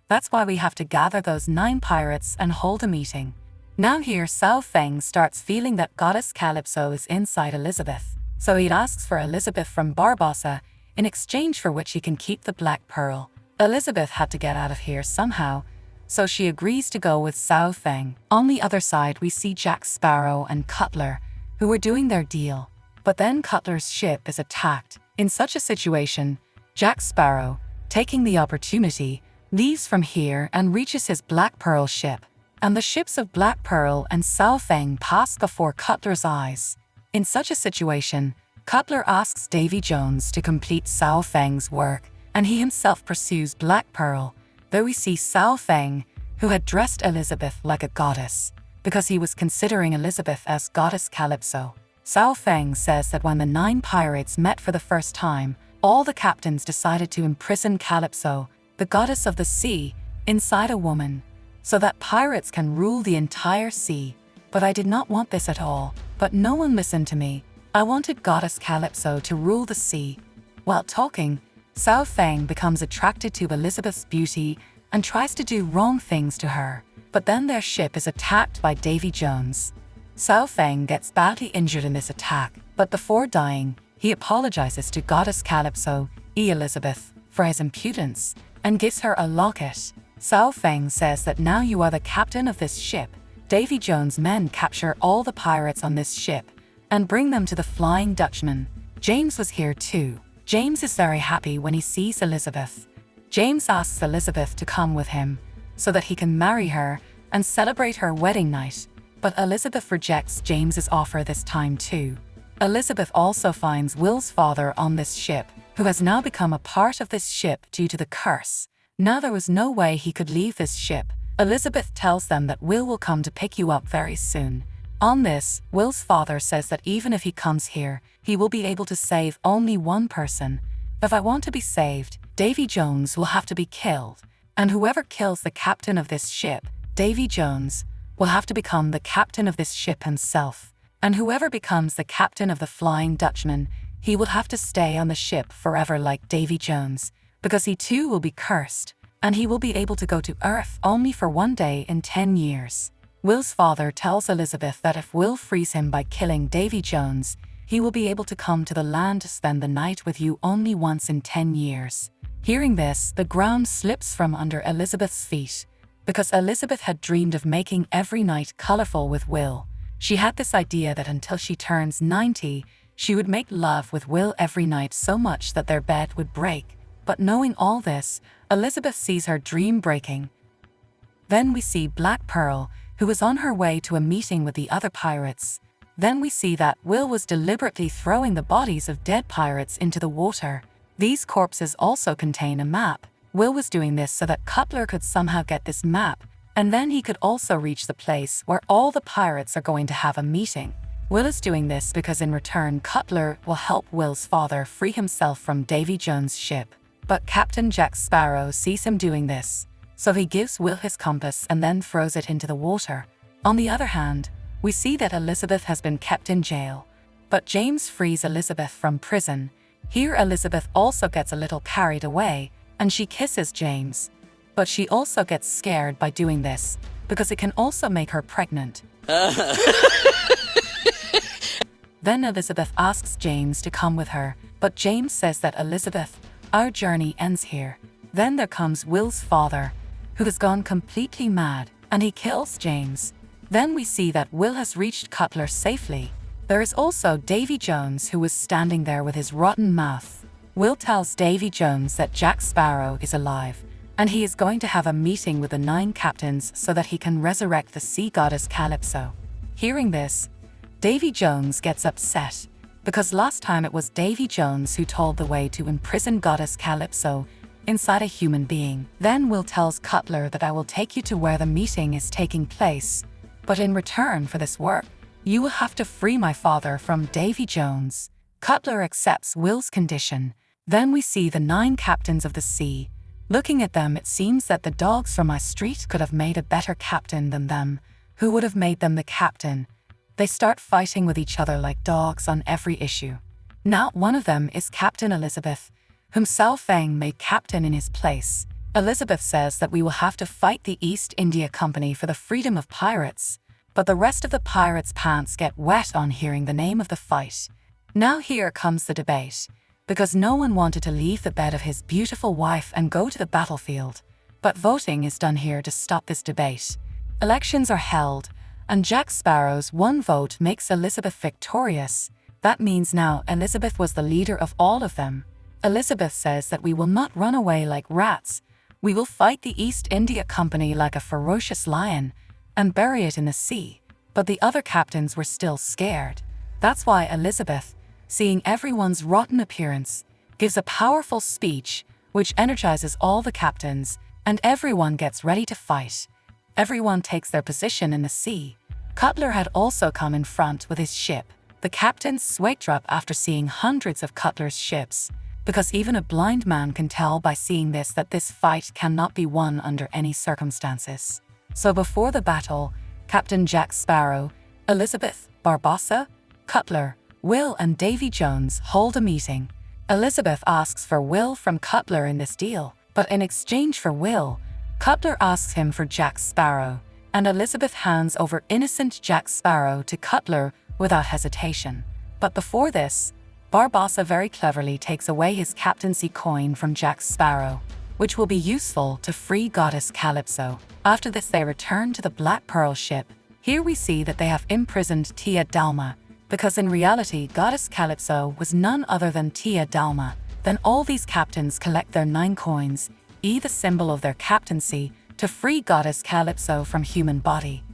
That's why we have to gather those 9 pirates and hold a meeting. Now here Cao Feng starts feeling that Goddess Calypso is inside Elizabeth, so he asks for Elizabeth from Barbossa, in exchange for which he can keep the Black Pearl. Elizabeth had to get out of here somehow, so she agrees to go with Cao Feng. On the other side we see Jack Sparrow and Cutler, who are doing their deal. But then Cutler's ship is attacked. In such a situation, Jack Sparrow, taking the opportunity, leaves from here and reaches his Black Pearl ship, and the ships of Black Pearl and Cao Feng pass before Cutler's eyes. In such a situation, Cutler asks Davy Jones to complete Cao Feng's work, and he himself pursues Black Pearl, though we see Cao Feng, who had dressed Elizabeth like a goddess, because he was considering Elizabeth as Goddess Calypso. Cao Feng says that when the 9 pirates met for the first time, all the captains decided to imprison Calypso, the goddess of the sea, inside a woman, so that pirates can rule the entire sea. But I did not want this at all, but no one listened to me. I wanted Goddess Calypso to rule the sea. While talking, Cao Feng becomes attracted to Elizabeth's beauty and tries to do wrong things to her. But then their ship is attacked by Davy Jones. Cao Feng gets badly injured in this attack, but before dying, he apologizes to Goddess Calypso, Elizabeth, for his impudence, and gives her a locket. Cao Feng says that now you are the captain of this ship. Davy Jones' men capture all the pirates on this ship and bring them to the Flying Dutchman. James was here too. James is very happy when he sees Elizabeth. James asks Elizabeth to come with him, so that he can marry her and celebrate her wedding night. But Elizabeth rejects James's offer this time too. Elizabeth also finds Will's father on this ship, who has now become a part of this ship due to the curse. Now there was no way he could leave this ship. Elizabeth tells them that Will will come to pick you up very soon. On this, Will's father says that even if he comes here, he will be able to save only one person. If I want to be saved, Davy Jones will have to be killed, and whoever kills the captain of this ship, Davy Jones, will have to become the captain of this ship himself. And whoever becomes the captain of the Flying Dutchman, he will have to stay on the ship forever like Davy Jones, because he too will be cursed, and he will be able to go to Earth only for 1 day in 10 years. Will's father tells Elizabeth that if Will frees him by killing Davy Jones, he will be able to come to the land to spend the night with you only once in 10 years. Hearing this, the ground slips from under Elizabeth's feet, because Elizabeth had dreamed of making every night colorful with Will. She had this idea that until she turns 90, she would make love with Will every night so much that their bed would break. But knowing all this, Elizabeth sees her dream breaking. Then we see Black Pearl, who is on her way to a meeting with the other pirates. Then we see that Will was deliberately throwing the bodies of dead pirates into the water. These corpses also contain a map. Will was doing this so that Cutler could somehow get this map, and then he could also reach the place where all the pirates are going to have a meeting. Will is doing this because in return Cutler will help Will's father free himself from Davy Jones' ship. But Captain Jack Sparrow sees him doing this, so he gives Will his compass and then throws it into the water. On the other hand, we see that Elizabeth has been kept in jail, but James frees Elizabeth from prison. Here Elizabeth also gets a little carried away, and she kisses James. But she also gets scared by doing this, because it can also make her pregnant. Then Elizabeth asks James to come with her, but James says that Elizabeth, our journey ends here. Then there comes Will's father, who has gone completely mad, and he kills James. Then we see that Will has reached Cutler safely. There is also Davy Jones, who was standing there with his rotten mouth. Will tells Davy Jones that Jack Sparrow is alive, and he is going to have a meeting with the 9 captains so that he can resurrect the sea goddess Calypso. Hearing this, Davy Jones gets upset, because last time it was Davy Jones who told the way to imprison goddess Calypso inside a human being. Then Will tells Cutler that I will take you to where the meeting is taking place, but in return for this work, you will have to free my father from Davy Jones. Cutler accepts Will's condition. Then we see the 9 captains of the sea. Looking at them, it seems that the dogs from my street could have made a better captain than them. Who would have made them the captain? They start fighting with each other like dogs on every issue. Not one of them is Captain Elizabeth, whom Sao Feng made captain in his place. Elizabeth says that we will have to fight the East India Company for the freedom of pirates, but the rest of the pirates' pants get wet on hearing the name of the fight. Now here comes the debate, because no one wanted to leave the bed of his beautiful wife and go to the battlefield. But voting is done here to stop this debate. Elections are held, and Jack Sparrow's 1 vote makes Elizabeth victorious. That means now Elizabeth was the leader of all of them. Elizabeth says that we will not run away like rats. We will fight the East India Company like a ferocious lion and bury it in the sea. But the other captains were still scared. That's why Elizabeth, seeing everyone's rotten appearance, gives a powerful speech which energizes all the captains, and everyone gets ready to fight. Everyone takes their position in the sea. Cutler had also come in front with his ship. The captains sweat up after seeing hundreds of Cutler's ships, because even a blind man can tell by seeing this that this fight cannot be won under any circumstances. So before the battle, Captain Jack Sparrow, Elizabeth, Barbossa, Cutler, Will and Davy Jones hold a meeting. Elizabeth asks for Will from Cutler in this deal, but in exchange for Will, Cutler asks him for Jack Sparrow, and Elizabeth hands over innocent Jack Sparrow to Cutler without hesitation. But before this, Barbossa very cleverly takes away his captaincy coin from Jack Sparrow, which will be useful to free goddess Calypso. After this they return to the Black Pearl ship. Here we see that they have imprisoned Tia Dalma, because in reality goddess Calypso was none other than Tia Dalma. Then all these captains collect their 9 coins, the symbol of their captaincy, to free goddess Calypso from human body.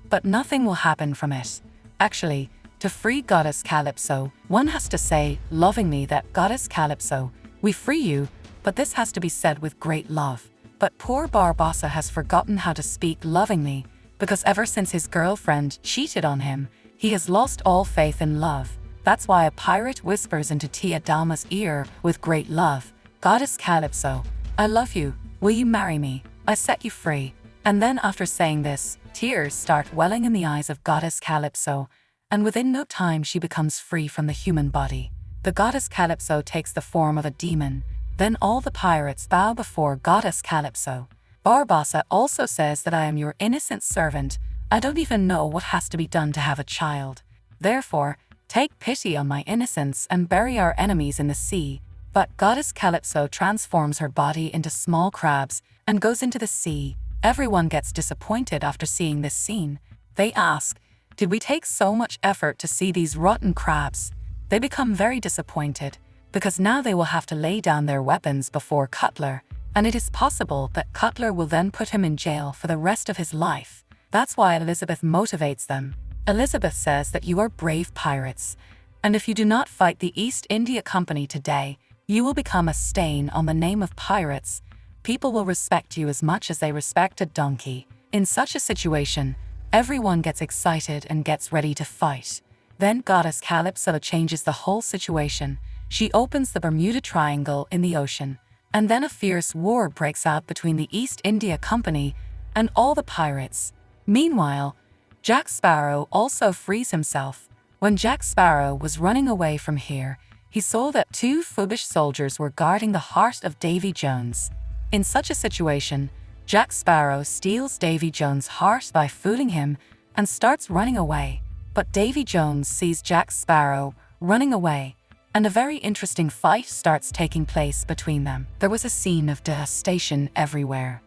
But nothing will happen from it. Actually, to free goddess Calypso, one has to say lovingly that goddess Calypso, we free you, but this has to be said with great love. But poor Barbossa has forgotten how to speak lovingly, because ever since his girlfriend cheated on him, he has lost all faith in love. That's why a pirate whispers into Tia Dalma's ear with great love, "Goddess Calypso, I love you, will you marry me? I set you free." And then after saying this, tears start welling in the eyes of goddess Calypso, and within no time she becomes free from the human body. The goddess Calypso takes the form of a demon. Then all the pirates bow before goddess Calypso. Barbossa also says that I am your innocent servant. I don't even know what has to be done to have a child. Therefore, take pity on my innocence and bury our enemies in the sea. But goddess Calypso transforms her body into small crabs and goes into the sea. Everyone gets disappointed after seeing this scene. They ask, "Did we take so much effort to see these rotten crabs?" They become very disappointed, because now they will have to lay down their weapons before Cutler, and it is possible that Cutler will then put him in jail for the rest of his life. That's why Elizabeth motivates them. Elizabeth says that you are brave pirates, and if you do not fight the East India Company today, you will become a stain on the name of pirates. People will respect you as much as they respect a donkey. In such a situation, everyone gets excited and gets ready to fight. Then goddess Calypso changes the whole situation. She opens the Bermuda Triangle in the ocean, and then a fierce war breaks out between the East India Company and all the pirates. Meanwhile, Jack Sparrow also frees himself. When Jack Sparrow was running away from here, he saw that 2 foolish soldiers were guarding the heart of Davy Jones. In such a situation, Jack Sparrow steals Davy Jones' heart by fooling him and starts running away. But Davy Jones sees Jack Sparrow running away, and a very interesting fight starts taking place between them. There was a scene of devastation everywhere.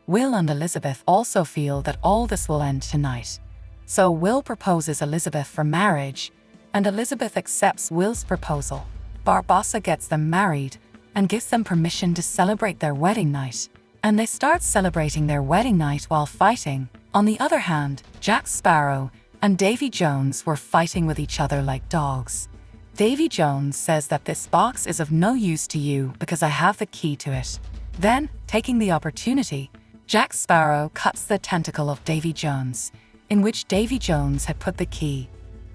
Will and Elizabeth also feel that all this will end tonight. So Will proposes Elizabeth for marriage, and Elizabeth accepts Will's proposal. Barbossa gets them married and gives them permission to celebrate their wedding night. And they start celebrating their wedding night while fighting. On the other hand, Jack Sparrow and Davy Jones were fighting with each other like dogs. Davy Jones says that this box is of no use to you because I have the key to it. Then, taking the opportunity, Jack Sparrow cuts the tentacle of Davy Jones, in which Davy Jones had put the key.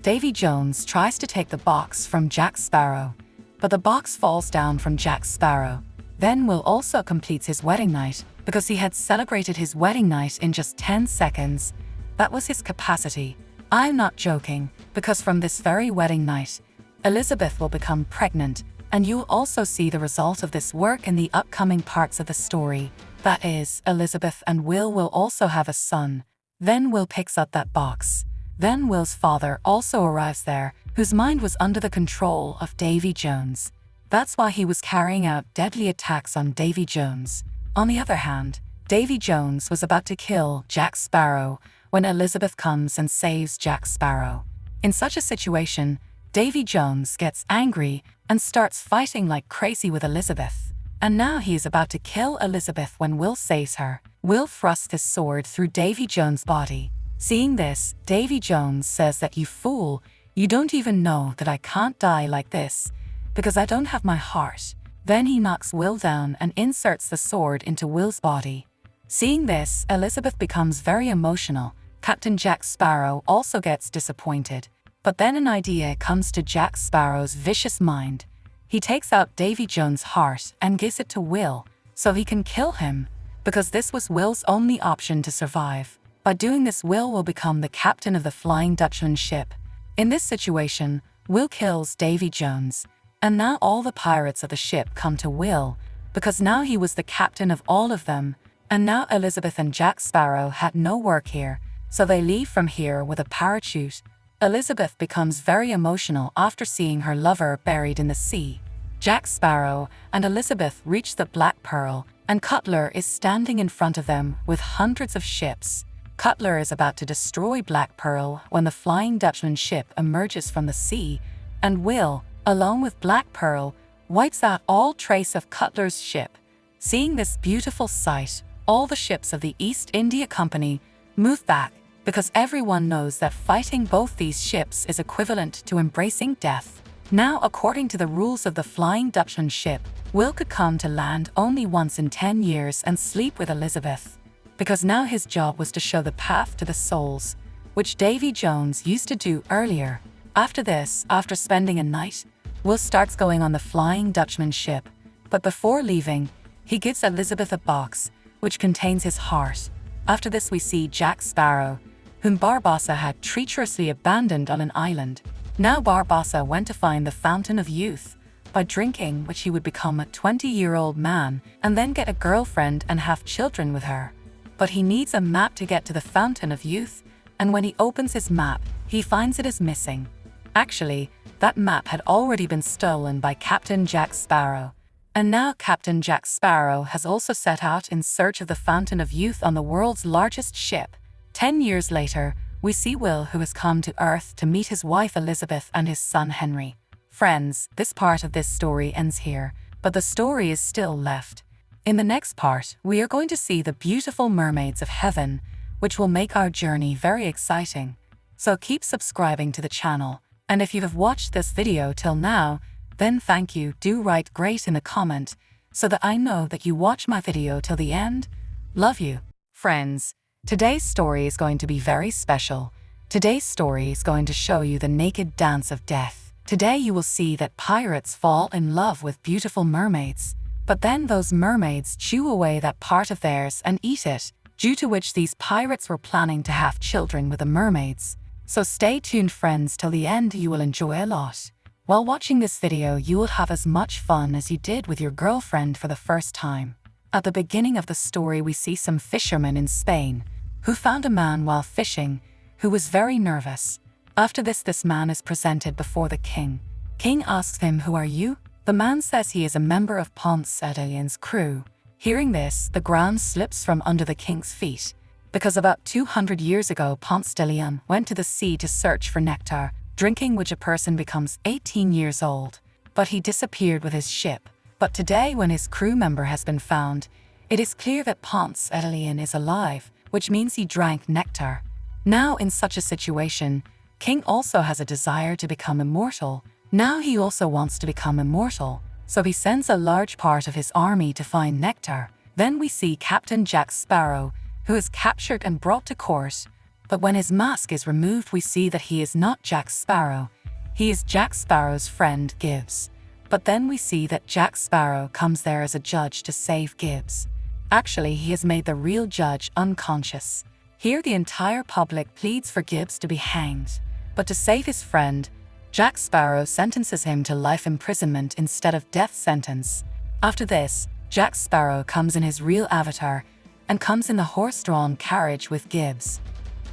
Davy Jones tries to take the box from Jack Sparrow, but the box falls down from Jack Sparrow. Then Will also completes his wedding night because he had celebrated his wedding night in just 10 seconds. That was his capacity. I'm not joking, because from this very wedding night, Elizabeth will become pregnant, and you'll also see the result of this work in the upcoming parts of the story. That is, Elizabeth and Will also have a son. Then Will picks up that box. Then Will's father also arrives there, whose mind was under the control of Davy Jones. That's why he was carrying out deadly attacks on Davy Jones. On the other hand, Davy Jones was about to kill Jack Sparrow when Elizabeth comes and saves Jack Sparrow. In such a situation, Davy Jones gets angry and starts fighting like crazy with Elizabeth. And now he is about to kill Elizabeth when Will saves her. Will thrusts his sword through Davy Jones' body. Seeing this, Davy Jones says that, "You fool, you don't even know that I can't die like this, because I don't have my heart." Then he knocks Will down and inserts the sword into Will's body. Seeing this, Elizabeth becomes very emotional. Captain Jack Sparrow also gets disappointed. But then an idea comes to Jack Sparrow's vicious mind. He takes out Davy Jones' heart and gives it to Will, so he can kill him, because this was Will's only option to survive. By doing this, Will will become the captain of the Flying Dutchman ship. In this situation, Will kills Davy Jones, and now all the pirates of the ship come to Will, because now he was the captain of all of them, and now Elizabeth and Jack Sparrow had no work here, so they leave from here with a parachute. Elizabeth becomes very emotional after seeing her lover buried in the sea. Jack Sparrow and Elizabeth reach the Black Pearl, and Cutler is standing in front of them with hundreds of ships. Cutler is about to destroy Black Pearl when the Flying Dutchman ship emerges from the sea, and Will, along with Black Pearl, wipes out all trace of Cutler's ship. Seeing this beautiful sight, all the ships of the East India Company move back, because everyone knows that fighting both these ships is equivalent to embracing death. Now, according to the rules of the Flying Dutchman ship, Will could come to land only once in 10 years and sleep with Elizabeth, because now his job was to show the path to the souls, which Davy Jones used to do earlier. After this, after spending a night, Will starts going on the Flying Dutchman ship, but before leaving, he gives Elizabeth a box, which contains his heart. After this, we see Jack Sparrow, whom Barbossa had treacherously abandoned on an island. Now Barbossa went to find the Fountain of Youth, by drinking which he would become a 20-year-old man and then get a girlfriend and have children with her. But he needs a map to get to the Fountain of Youth, and when he opens his map, he finds it is missing. Actually, that map had already been stolen by Captain Jack Sparrow. And now Captain Jack Sparrow has also set out in search of the Fountain of Youth on the world's largest ship. 10 years later, we see Will, who has come to Earth to meet his wife Elizabeth and his son Henry. Friends, this part of this story ends here, but the story is still left. In the next part, we are going to see the beautiful mermaids of heaven, which will make our journey very exciting. So keep subscribing to the channel, and if you have watched this video till now, then thank you. Do write great in the comment, so that I know that you watch my video till the end. Love you. Friends, today's story is going to be very special. Today's story is going to show you the naked dance of death. Today you will see that pirates fall in love with beautiful mermaids, but then those mermaids chew away that part of theirs and eat it, due to which these pirates were planning to have children with the mermaids. So stay tuned, friends, till the end. You will enjoy a lot. While watching this video, you will have as much fun as you did with your girlfriend for the first time. At the beginning of the story, we see some fishermen in Spain who found a man while fishing who was very nervous. After this man is presented before the king. King asks him, "Who are you?" The man says he is a member of Ponce de Leon's crew. Hearing this, the ground slips from under the king's feet, because about 200 years ago Ponce de Leon went to the sea to search for nectar, drinking which a person becomes 18 years old. But he disappeared with his ship. But today, when his crew member has been found, it is clear that Ponce de Leon is alive, which means he drank nectar. Now, in such a situation, King also has a desire to become immortal. Now he also wants to become immortal, so he sends a large part of his army to find nectar. Then we see Captain Jack Sparrow, who is captured and brought to court. But when his mask is removed, we see that he is not Jack Sparrow. He is Jack Sparrow's friend, Gibbs. But then we see that Jack Sparrow comes there as a judge to save Gibbs. Actually, he has made the real judge unconscious. Here the entire public pleads for Gibbs to be hanged. But to save his friend, Jack Sparrow sentences him to life imprisonment instead of death sentence. After this, Jack Sparrow comes in his real avatar and comes in the horse-drawn carriage with Gibbs.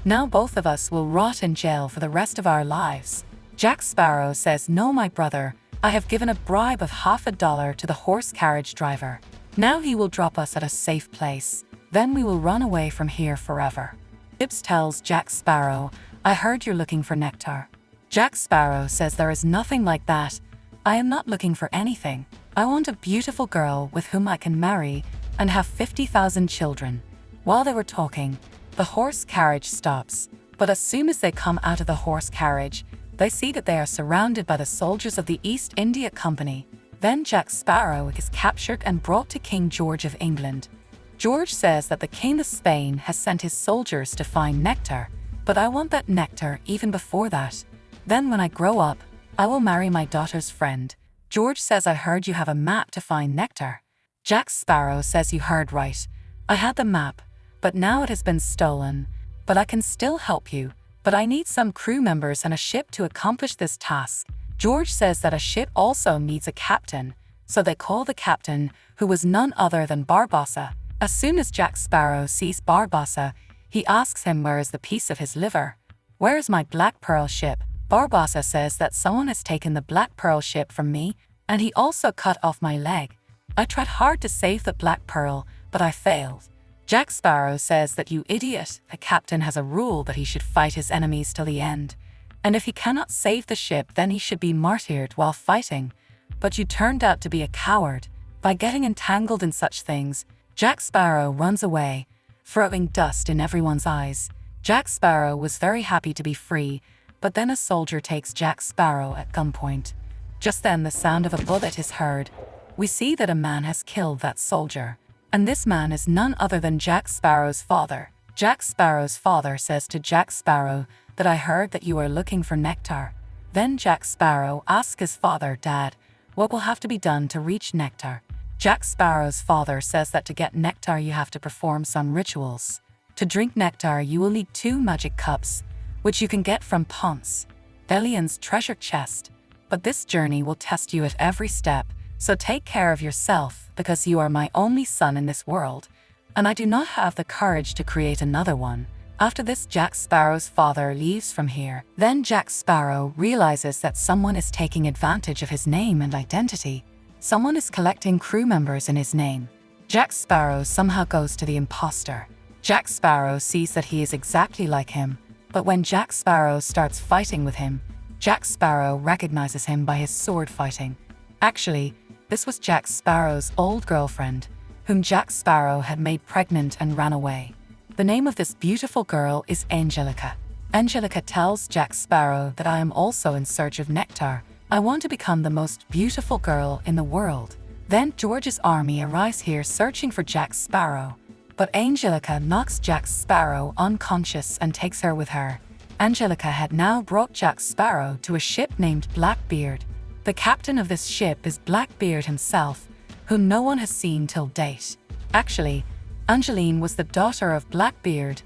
Now both of us will rot in jail for the rest of our lives. Jack Sparrow says, "No, my brother, I have given a bribe of $50 to the horse carriage driver. Now he will drop us at a safe place. Then we will run away from here forever." Gibbs tells Jack Sparrow, "I heard you're looking for nectar." Jack Sparrow says, "There is nothing like that. I am not looking for anything. I want a beautiful girl with whom I can marry and have 50,000 children." While they were talking, the horse carriage stops, but as soon as they come out of the horse carriage, they see that they are surrounded by the soldiers of the East India Company. Then Jack Sparrow is captured and brought to King George of England. George says that the King of Spain has sent his soldiers to find nectar, but I want that nectar even before that. Then when I grow up, I will marry my daughter's friend. George says, "I heard you have a map to find nectar." Jack Sparrow says, "You heard right. I had the map, but now it has been stolen. But I can still help you. But I need some crew members and a ship to accomplish this task." George says that a ship also needs a captain, so they call the captain, who was none other than Barbossa. As soon as Jack Sparrow sees Barbossa, he asks him where is the piece of his liver. "Where is my Black Pearl ship?" Barbossa says that someone has taken the Black Pearl ship from me, and he also cut off my leg. I tried hard to save the Black Pearl, but I failed. Jack Sparrow says that, "You idiot, the captain has a rule that he should fight his enemies till the end. And if he cannot save the ship, then he should be martyred while fighting. But you turned out to be a coward. By getting entangled in such things, Jack Sparrow runs away, throwing dust in everyone's eyes. Jack Sparrow was very happy to be free, but then a soldier takes Jack Sparrow at gunpoint. Just then the sound of a bullet is heard. We see that a man has killed that soldier. And this man is none other than Jack Sparrow's father. Jack Sparrow's father says to Jack Sparrow that, "I heard that you are looking for nectar." Then Jack Sparrow asks his father, "Dad, what will have to be done to reach nectar?" Jack Sparrow's father says that to get nectar you have to perform some rituals. To drink nectar you will need 2 magic cups, which you can get from Ponce de Leon's treasure chest. But this journey will test you at every step, so take care of yourself, because you are my only son in this world, and I do not have the courage to create another one. After this, Jack Sparrow's father leaves from here. Then Jack Sparrow realizes that someone is taking advantage of his name and identity. Someone is collecting crew members in his name. Jack Sparrow somehow goes to the imposter. Jack Sparrow sees that he is exactly like him, but when Jack Sparrow starts fighting with him, Jack Sparrow recognizes him by his sword fighting. Actually, this was Jack Sparrow's old girlfriend, whom Jack Sparrow had made pregnant and ran away. The name of this beautiful girl is Angelica. Angelica tells Jack Sparrow that, "I am also in search of nectar. I want to become the most beautiful girl in the world." Then George's army arrives here searching for Jack Sparrow. But Angelica knocks Jack Sparrow unconscious and takes her with her. Angelica had now brought Jack Sparrow to a ship named Blackbeard. The captain of this ship is Blackbeard himself, whom no one has seen till date. Actually, Angeline was the daughter of Blackbeard,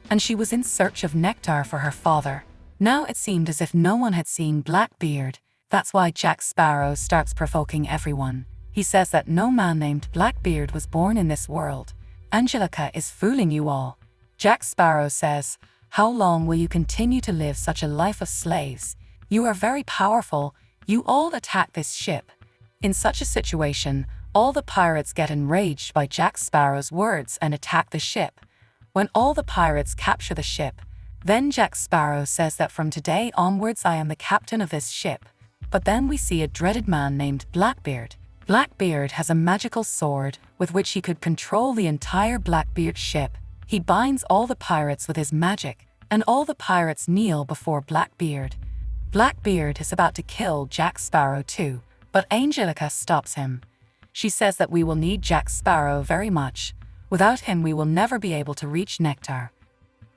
and she was in search of nectar for her father. Now it seemed as if no one had seen Blackbeard. That's why Jack Sparrow starts provoking everyone. He says that no man named Blackbeard was born in this world. Angelica is fooling you all. Jack Sparrow says, "How long will you continue to live such a life of slaves? You are very powerful. You all attack this ship." In such a situation, all the pirates get enraged by Jack Sparrow's words and attack the ship. When all the pirates capture the ship, then Jack Sparrow says that, "From today onwards I am the captain of this ship." But then we see a dreaded man named Blackbeard. Blackbeard has a magical sword with which he could control the entire Blackbeard ship. He binds all the pirates with his magic. and all the pirates kneel before Blackbeard. Blackbeard is about to kill Jack Sparrow too, but Angelica stops him. She says that we will need Jack Sparrow very much. Without him we will never be able to reach Nectar.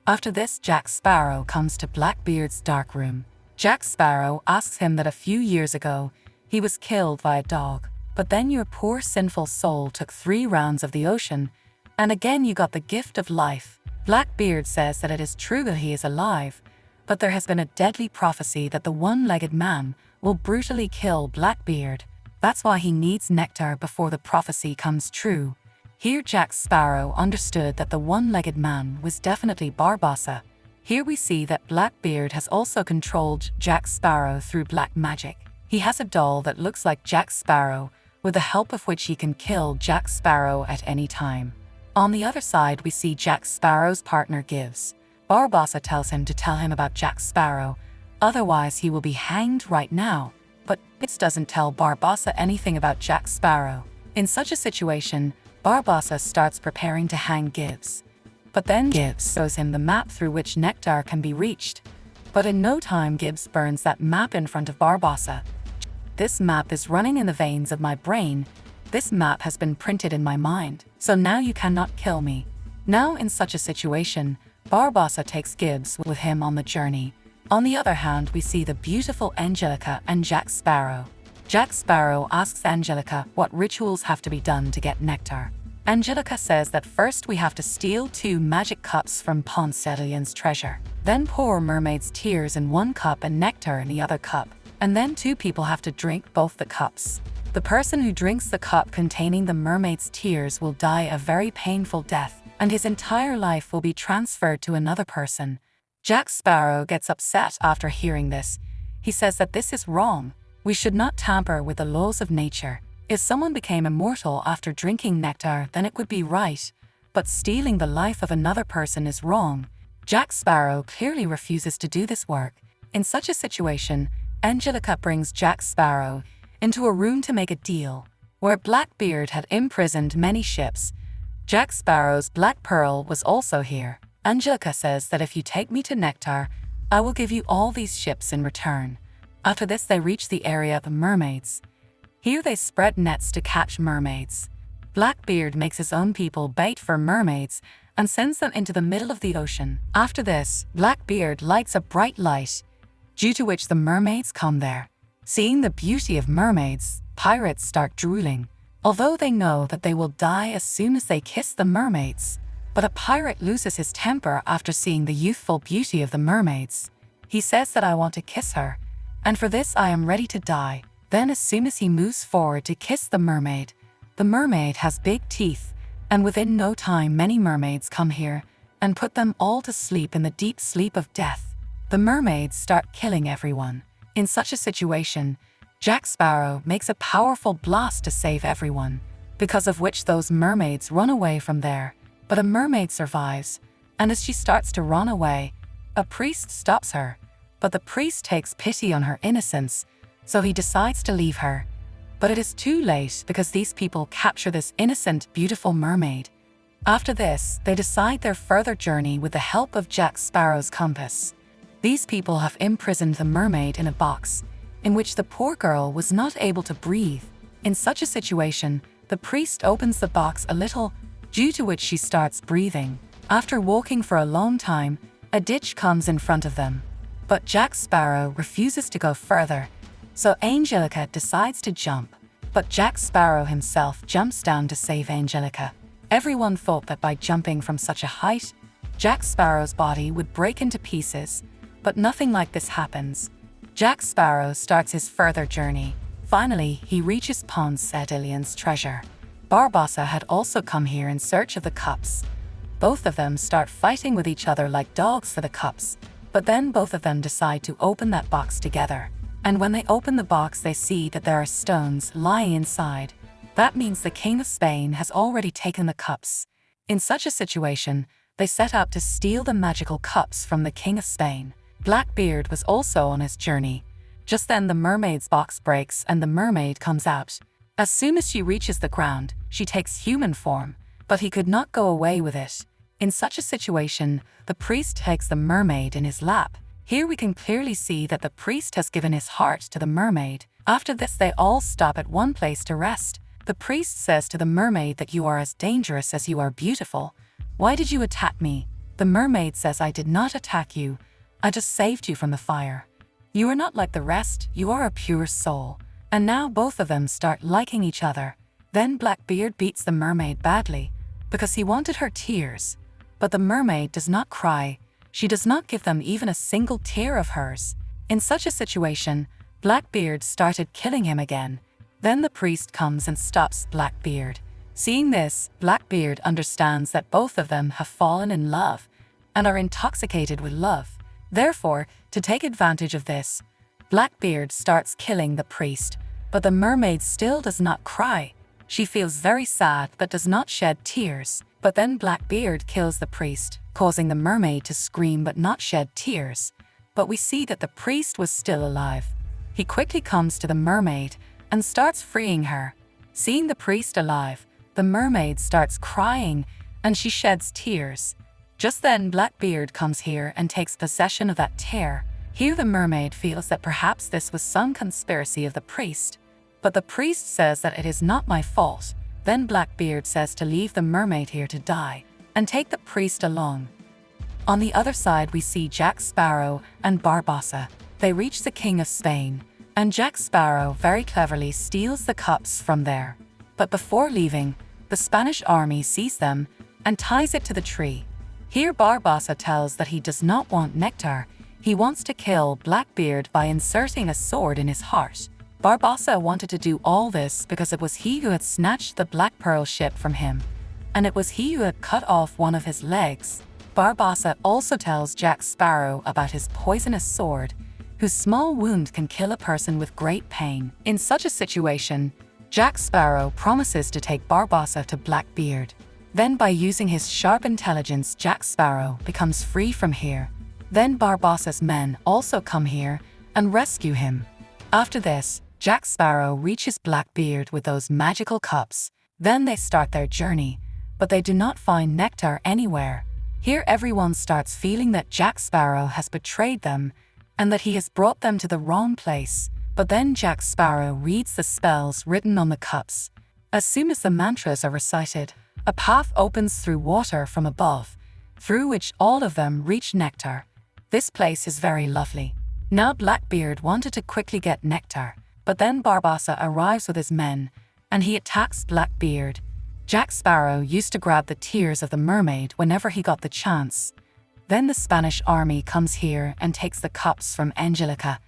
After this, Jack Sparrow comes to Blackbeard's dark room. Jack Sparrow asks him that a few years ago, he was killed by a dog, but then your poor sinful soul took 3 rounds of the ocean, and again you got the gift of life. Blackbeard says that it is true that he is alive, but there has been a deadly prophecy that the one-legged man will brutally kill Blackbeard. That's why he needs nectar before the prophecy comes true. Here Jack Sparrow understood that the one-legged man was definitely Barbossa. Here we see that Blackbeard has also controlled Jack Sparrow through black magic. He has a doll that looks like Jack Sparrow, with the help of which he can kill Jack Sparrow at any time. On the other side we see Jack Sparrow's partner Gibbs. Barbossa tells him to tell him about Jack Sparrow, otherwise he will be hanged right now. But Gibbs doesn't tell Barbossa anything about Jack Sparrow. In such a situation, Barbossa starts preparing to hang Gibbs. But then Gibbs shows him the map through which Nectar can be reached. But in no time Gibbs burns that map in front of Barbossa. This map is running in the veins of my brain. This map has been printed in my mind, so now you cannot kill me. Now in such a situation, Barbossa takes Gibbs with him on the journey. On the other hand, we see the beautiful Angelica and Jack Sparrow. Jack Sparrow asks Angelica what rituals have to be done to get nectar. Angelica says that first we have to steal 2 magic cups from Poncettalian's treasure. Then pour mermaid's tears in 1 cup and nectar in the other cup. And then 2 people have to drink both the cups. The person who drinks the cup containing the mermaid's tears will die a very painful death, and his entire life will be transferred to another person. Jack Sparrow gets upset after hearing this. He says that this is wrong. We should not tamper with the laws of nature. If someone became immortal after drinking nectar, then it would be right. But stealing the life of another person is wrong. Jack Sparrow clearly refuses to do this work. In such a situation, Angelica brings Jack Sparrow into a room to make a deal, where Blackbeard had imprisoned many ships. Jack Sparrow's Black Pearl was also here. Angelica says that if you take me to Nectar, I will give you all these ships in return. After this they reach the area of the mermaids. Here they spread nets to catch mermaids. Blackbeard makes his own people bait for mermaids and sends them into the middle of the ocean. After this, Blackbeard lights a bright light, due to which the mermaids come there. Seeing the beauty of mermaids, pirates start drooling, although they know that they will die as soon as they kiss the mermaids. But a pirate loses his temper after seeing the youthful beauty of the mermaids. He says that I want to kiss her, and for this I am ready to die. Then as soon as he moves forward to kiss the mermaid has big teeth, and within no time many mermaids come here and put them all to sleep in the deep sleep of death. The mermaids start killing everyone. In such a situation, Jack Sparrow makes a powerful blast to save everyone, because of which those mermaids run away from there. But a mermaid survives, and as she starts to run away, a priest stops her. But the priest takes pity on her innocence, so he decides to leave her. But it is too late because these people capture this innocent, beautiful mermaid. After this, they decide their further journey with the help of Jack Sparrow's compass. These people have imprisoned the mermaid in a box, in which the poor girl was not able to breathe. In such a situation, the priest opens the box a little, due to which she starts breathing. After walking for a long time, a ditch comes in front of them. But Jack Sparrow refuses to go further, so Angelica decides to jump. But Jack Sparrow himself jumps down to save Angelica. Everyone thought that by jumping from such a height, Jack Sparrow's body would break into pieces, but nothing like this happens. Jack Sparrow starts his further journey. Finally, he reaches Poncettalian's treasure. Barbossa had also come here in search of the cups. Both of them start fighting with each other like dogs for the cups, but then both of them decide to open that box together. And when they open the box, they see that there are stones lying inside. That means the King of Spain has already taken the cups. In such a situation, they set out to steal the magical cups from the King of Spain. Blackbeard was also on his journey. Just then the mermaid's box breaks and the mermaid comes out. As soon as she reaches the ground, she takes human form, but he could not go away with it. In such a situation, the priest takes the mermaid in his lap. Here we can clearly see that the priest has given his heart to the mermaid. After this, they all stop at one place to rest. The priest says to the mermaid that you are as dangerous as you are beautiful. Why did you attack me? The mermaid says, I did not attack you. I just saved you from the fire. You are not like the rest, you are a pure soul. And now both of them start liking each other. Then Blackbeard beats the mermaid badly because he wanted her tears. But the mermaid does not cry. She does not give them even a single tear of hers. In such a situation, Blackbeard started killing him again. Then the priest comes and stops Blackbeard. Seeing this, Blackbeard understands that both of them have fallen in love and are intoxicated with love. Therefore, to take advantage of this, Blackbeard starts killing the priest, but the mermaid still does not cry. She feels very sad but does not shed tears. But then Blackbeard kills the priest, causing the mermaid to scream but not shed tears. But we see that the priest was still alive. He quickly comes to the mermaid and starts freeing her. Seeing the priest alive, the mermaid starts crying and she sheds tears. Just then Blackbeard comes here and takes possession of that tear. Here the mermaid feels that perhaps this was some conspiracy of the priest. But the priest says that it is not my fault. Then Blackbeard says to leave the mermaid here to die and take the priest along. On the other side we see Jack Sparrow and Barbossa. They reach the King of Spain, and Jack Sparrow very cleverly steals the cups from there. But before leaving, the Spanish army sees them and ties it to the tree. Here Barbossa tells that he does not want nectar. He wants to kill Blackbeard by inserting a sword in his heart. Barbossa wanted to do all this because it was he who had snatched the Black Pearl ship from him, and it was he who had cut off one of his legs. Barbossa also tells Jack Sparrow about his poisonous sword, whose small wound can kill a person with great pain. In such a situation, Jack Sparrow promises to take Barbossa to Blackbeard. Then by using his sharp intelligence, Jack Sparrow becomes free from here. Then Barbossa's men also come here and rescue him. After this, Jack Sparrow reaches Blackbeard with those magical cups. Then they start their journey, but they do not find nectar anywhere. Here everyone starts feeling that Jack Sparrow has betrayed them and that he has brought them to the wrong place. But then Jack Sparrow reads the spells written on the cups. As soon as the mantras are recited, a path opens through water from above, through which all of them reach nectar. This place is very lovely. Now Blackbeard wanted to quickly get nectar, but then Barbossa arrives with his men, and he attacks Blackbeard. Jack Sparrow used to grab the tears of the mermaid whenever he got the chance. Then the Spanish army comes here and takes the cups from Angelica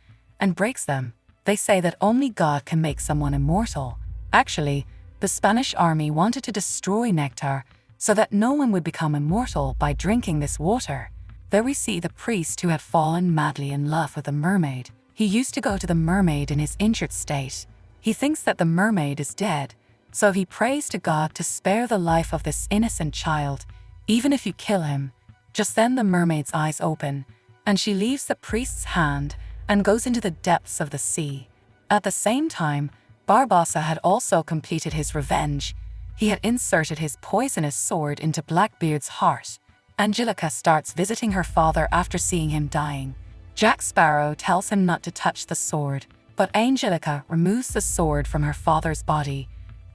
and breaks them. They say that only God can make someone immortal. Actually, the Spanish army wanted to destroy nectar so that no one would become immortal by drinking this water. There we see the priest who had fallen madly in love with the mermaid. He used to go to the mermaid in his injured state. He thinks that the mermaid is dead, so he prays to God to spare the life of this innocent child, even if you kill him. Just then the mermaid's eyes open, and she leaves the priest's hand and goes into the depths of the sea. At the same time, Barbossa had also completed his revenge. He had inserted his poisonous sword into Blackbeard's heart. Angelica starts visiting her father after seeing him dying. Jack Sparrow tells him not to touch the sword, but Angelica removes the sword from her father's body,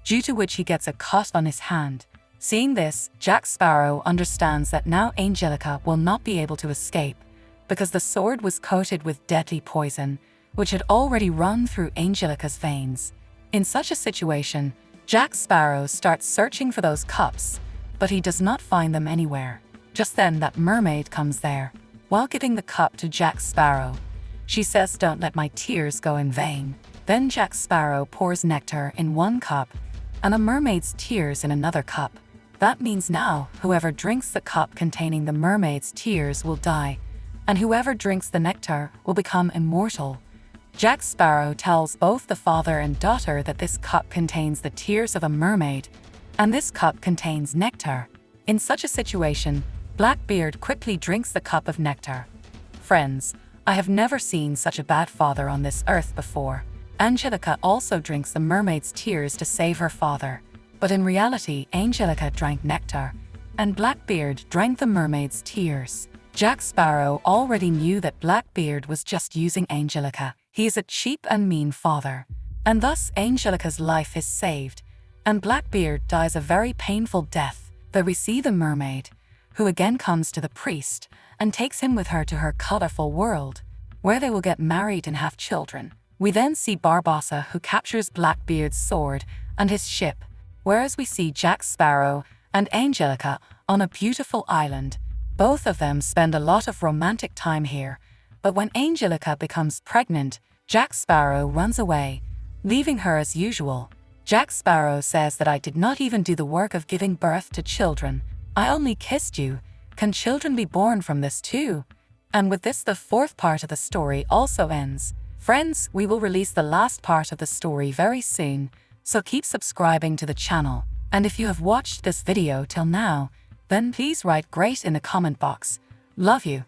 due to which he gets a cut on his hand. Seeing this, Jack Sparrow understands that now Angelica will not be able to escape, because the sword was coated with deadly poison, which had already run through Angelica's veins. In such a situation, Jack Sparrow starts searching for those cups, but he does not find them anywhere. Just then that mermaid comes there. While giving the cup to Jack Sparrow, she says, "Don't let my tears go in vain." Then Jack Sparrow pours nectar in one cup and a mermaid's tears in another cup. That means now whoever drinks the cup containing the mermaid's tears will die, and whoever drinks the nectar will become immortal. Jack Sparrow tells both the father and daughter that this cup contains the tears of a mermaid, and this cup contains nectar. In such a situation, Blackbeard quickly drinks the cup of nectar. Friends, I have never seen such a bad father on this earth before. Angelica also drinks the mermaid's tears to save her father. But in reality, Angelica drank nectar, and Blackbeard drank the mermaid's tears. Jack Sparrow already knew that Blackbeard was just using Angelica. He is a cheap and mean father, and thus Angelica's life is saved, and Blackbeard dies a very painful death. But we see the mermaid, who again comes to the priest and takes him with her to her colorful world, where they will get married and have children. We then see Barbossa, who captures Blackbeard's sword and his ship, whereas we see Jack Sparrow and Angelica on a beautiful island. Both of them spend a lot of romantic time here, but when Angelica becomes pregnant, Jack Sparrow runs away, leaving her as usual. Jack Sparrow says that I did not even do the work of giving birth to children. I only kissed you. Can children be born from this too? And with this, the fourth part of the story also ends. Friends, we will release the last part of the story very soon, so keep subscribing to the channel. And if you have watched this video till now, then please write great in the comment box. Love you.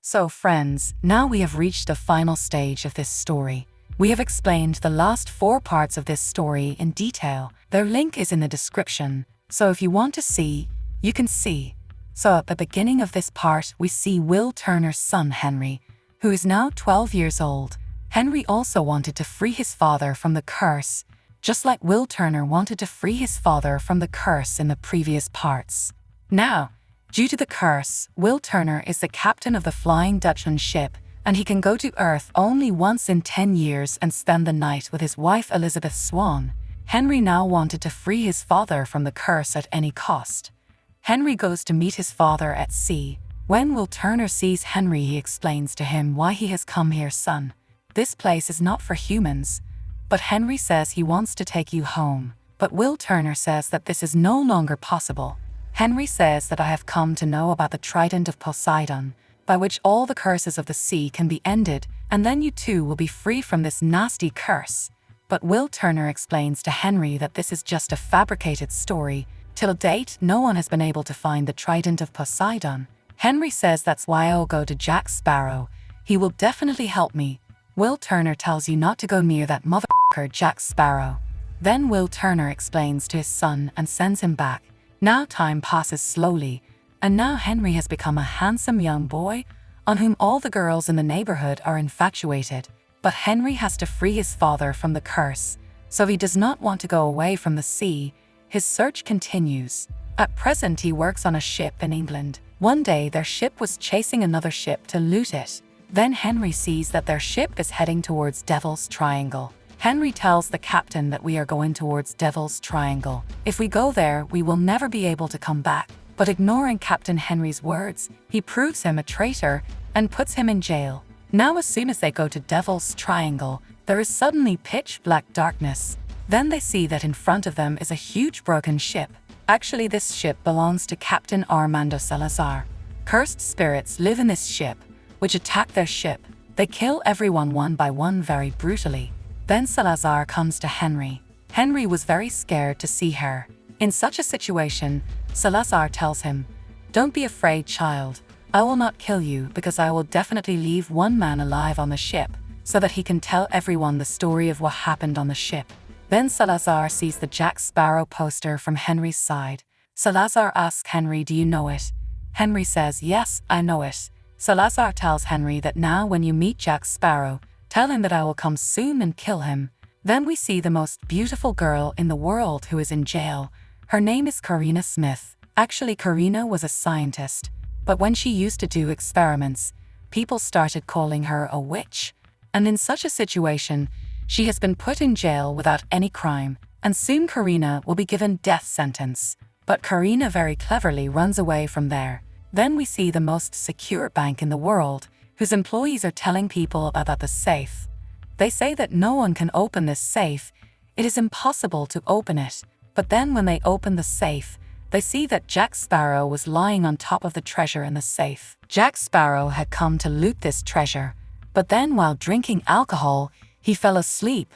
So friends, now we have reached the final stage of this story. We have explained the last 4 parts of this story in detail. Their link is in the description, so if you want to see, you can see. So at the beginning of this part, we see Will Turner's son Henry, who is now 12 years old. Henry also wanted to free his father from the curse, just like Will Turner wanted to free his father from the curse in the previous parts. Now, due to the curse, Will Turner is the captain of the Flying Dutchman ship, and he can go to Earth only once in 10 years and spend the night with his wife Elizabeth Swan. Henry now wanted to free his father from the curse at any cost. Henry goes to meet his father at sea. When Will Turner sees Henry, he explains to him why he has come here, son. This place is not for humans. But Henry says he wants to take you home. But Will Turner says that this is no longer possible. Henry says that I have come to know about the trident of Poseidon, by which all the curses of the sea can be ended, and then you too will be free from this nasty curse. But Will Turner explains to Henry that this is just a fabricated story. Till date, no one has been able to find the trident of Poseidon. Henry says that's why I'll go to Jack Sparrow. He will definitely help me. Will Turner tells you not to go near that motherfucker Jack Sparrow. Then Will Turner explains to his son and sends him back. Now time passes slowly, and now Henry has become a handsome young boy on whom all the girls in the neighborhood are infatuated. But Henry has to free his father from the curse, so he does not want to go away from the sea. His search continues. At present he works on a ship in England. One day their ship was chasing another ship to loot it. Then Henry sees that their ship is heading towards Devil's Triangle. Henry tells the captain that we are going towards Devil's Triangle. If we go there, we will never be able to come back. But ignoring Captain Henry's words, he proves him a traitor and puts him in jail. Now as soon as they go to Devil's Triangle, there is suddenly pitch black darkness. Then they see that in front of them is a huge broken ship. Actually, this ship belongs to Captain Armando Salazar. Cursed spirits live in this ship, which attack their ship. They kill everyone one by one very brutally. Then Salazar comes to Henry. Henry was very scared to see her. In such a situation, Salazar tells him, "Don't be afraid, child. I will not kill you because I will definitely leave one man alive on the ship so that he can tell everyone the story of what happened on the ship." Then Salazar sees the Jack Sparrow poster from Henry's side. Salazar asks Henry, "Do you know it?" Henry says, "Yes, I know it." Salazar tells Henry that now when you meet Jack Sparrow, tell him that I will come soon and kill him. Then we see the most beautiful girl in the world who is in jail. Her name is Karina Smith. Actually, Karina was a scientist, but when she used to do experiments, people started calling her a witch. And in such a situation, she has been put in jail without any crime, and soon Karina will be given death sentence. But Karina very cleverly runs away from there. Then we see the most secure bank in the world, whose employees are telling people about the safe. They say that no one can open this safe. It is impossible to open it. But then when they open the safe, they see that Jack Sparrow was lying on top of the treasure in the safe. Jack Sparrow had come to loot this treasure, but then while drinking alcohol, he fell asleep.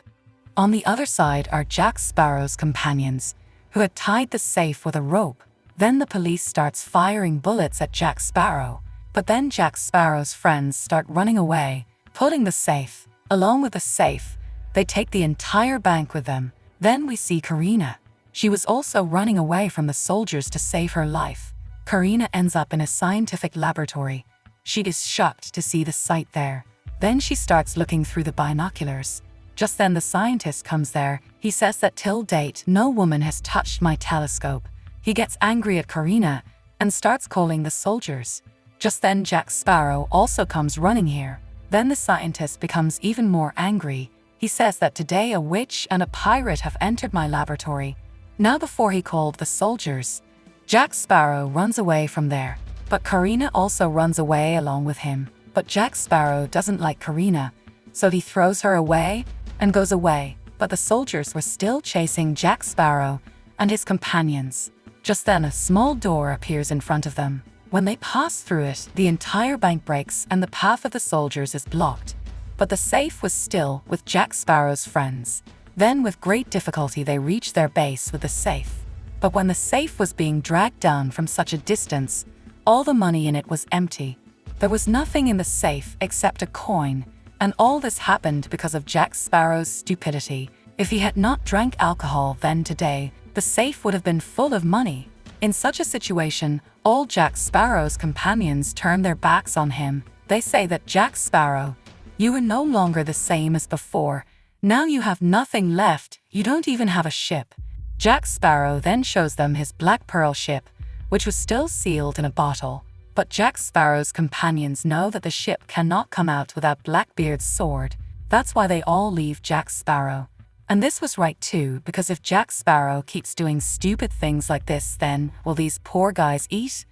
On the other side are Jack Sparrow's companions, who had tied the safe with a rope. Then the police starts firing bullets at Jack Sparrow. But then Jack Sparrow's friends start running away, pulling the safe. Along with the safe, they take the entire bank with them. Then we see Karina. She was also running away from the soldiers to save her life. Karina ends up in a scientific laboratory. She is shocked to see the sight there. Then she starts looking through the binoculars. Just then the scientist comes there. He says that till date no woman has touched my telescope. He gets angry at Karina and starts calling the soldiers. Just then Jack Sparrow also comes running here. Then the scientist becomes even more angry. He says that today a witch and a pirate have entered my laboratory. Now before he called the soldiers, Jack Sparrow runs away from there. But Karina also runs away along with him. But Jack Sparrow doesn't like Karina, so he throws her away and goes away. But the soldiers were still chasing Jack Sparrow and his companions. Just then a small door appears in front of them. When they pass through it, the entire bank breaks and the path of the soldiers is blocked. But the safe was still with Jack Sparrow's friends. Then with great difficulty they reached their base with the safe. But when the safe was being dragged down from such a distance, all the money in it was empty. There was nothing in the safe except a coin, and all this happened because of Jack Sparrow's stupidity. If he had not drank alcohol then today, the safe would have been full of money. In such a situation, all Jack Sparrow's companions turn their backs on him. They say that Jack Sparrow, you are no longer the same as before. Now you have nothing left, you don't even have a ship. Jack Sparrow then shows them his Black Pearl ship, which was still sealed in a bottle. But Jack Sparrow's companions know that the ship cannot come out without Blackbeard's sword. That's why they all leave Jack Sparrow. And this was right too, because if Jack Sparrow keeps doing stupid things like this, then will these poor guys eat?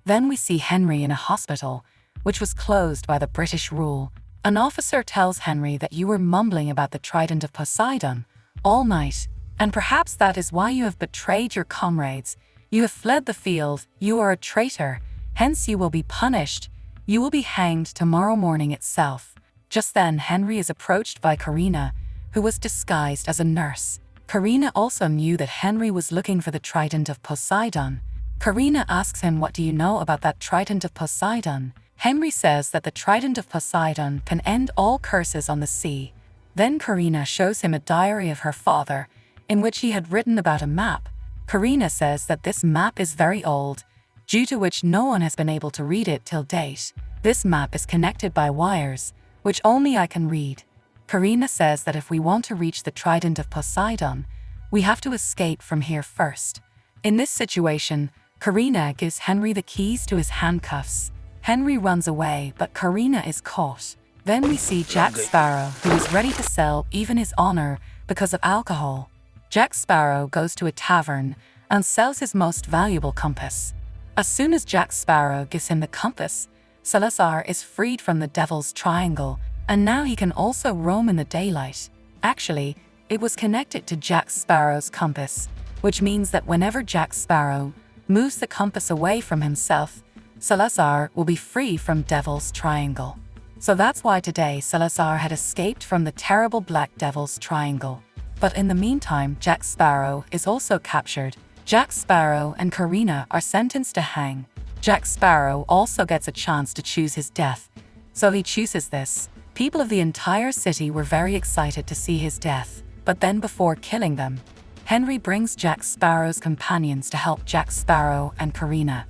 Then we see Henry in a hospital, which was closed by the British rule. An officer tells Henry that you were mumbling about the Trident of Poseidon all night, and perhaps that is why you have betrayed your comrades. You have fled the field, you are a traitor, hence you will be punished. You will be hanged tomorrow morning itself. Just then Henry is approached by Karina, who was disguised as a nurse. Karina also knew that Henry was looking for the Trident of Poseidon. Karina asks him, what do you know about that Trident of Poseidon? Henry says that the Trident of Poseidon can end all curses on the sea. Then Karina shows him a diary of her father, in which he had written about a map. Karina says that this map is very old, due to which no one has been able to read it till date. This map is connected by wires, which only I can read. Karina says that if we want to reach the Trident of Poseidon, we have to escape from here first. In this situation, Karina gives Henry the keys to his handcuffs. Henry runs away, but Karina is caught. Then we see Jack Sparrow, who is ready to sell even his honor because of alcohol. Jack Sparrow goes to a tavern and sells his most valuable compass. As soon as Jack Sparrow gives him the compass, Salazar is freed from the Devil's Triangle, and now he can also roam in the daylight. Actually, it was connected to Jack Sparrow's compass, which means that whenever Jack Sparrow moves the compass away from himself, Salazar will be free from Devil's Triangle. So that's why today Salazar had escaped from the terrible Black Devil's Triangle. But in the meantime, Jack Sparrow is also captured. Jack Sparrow and Karina are sentenced to hang. Jack Sparrow also gets a chance to choose his death, so he chooses this. People of the entire city were very excited to see his death, but then before killing them, Henry brings Jack Sparrow's companions to help Jack Sparrow and Karina.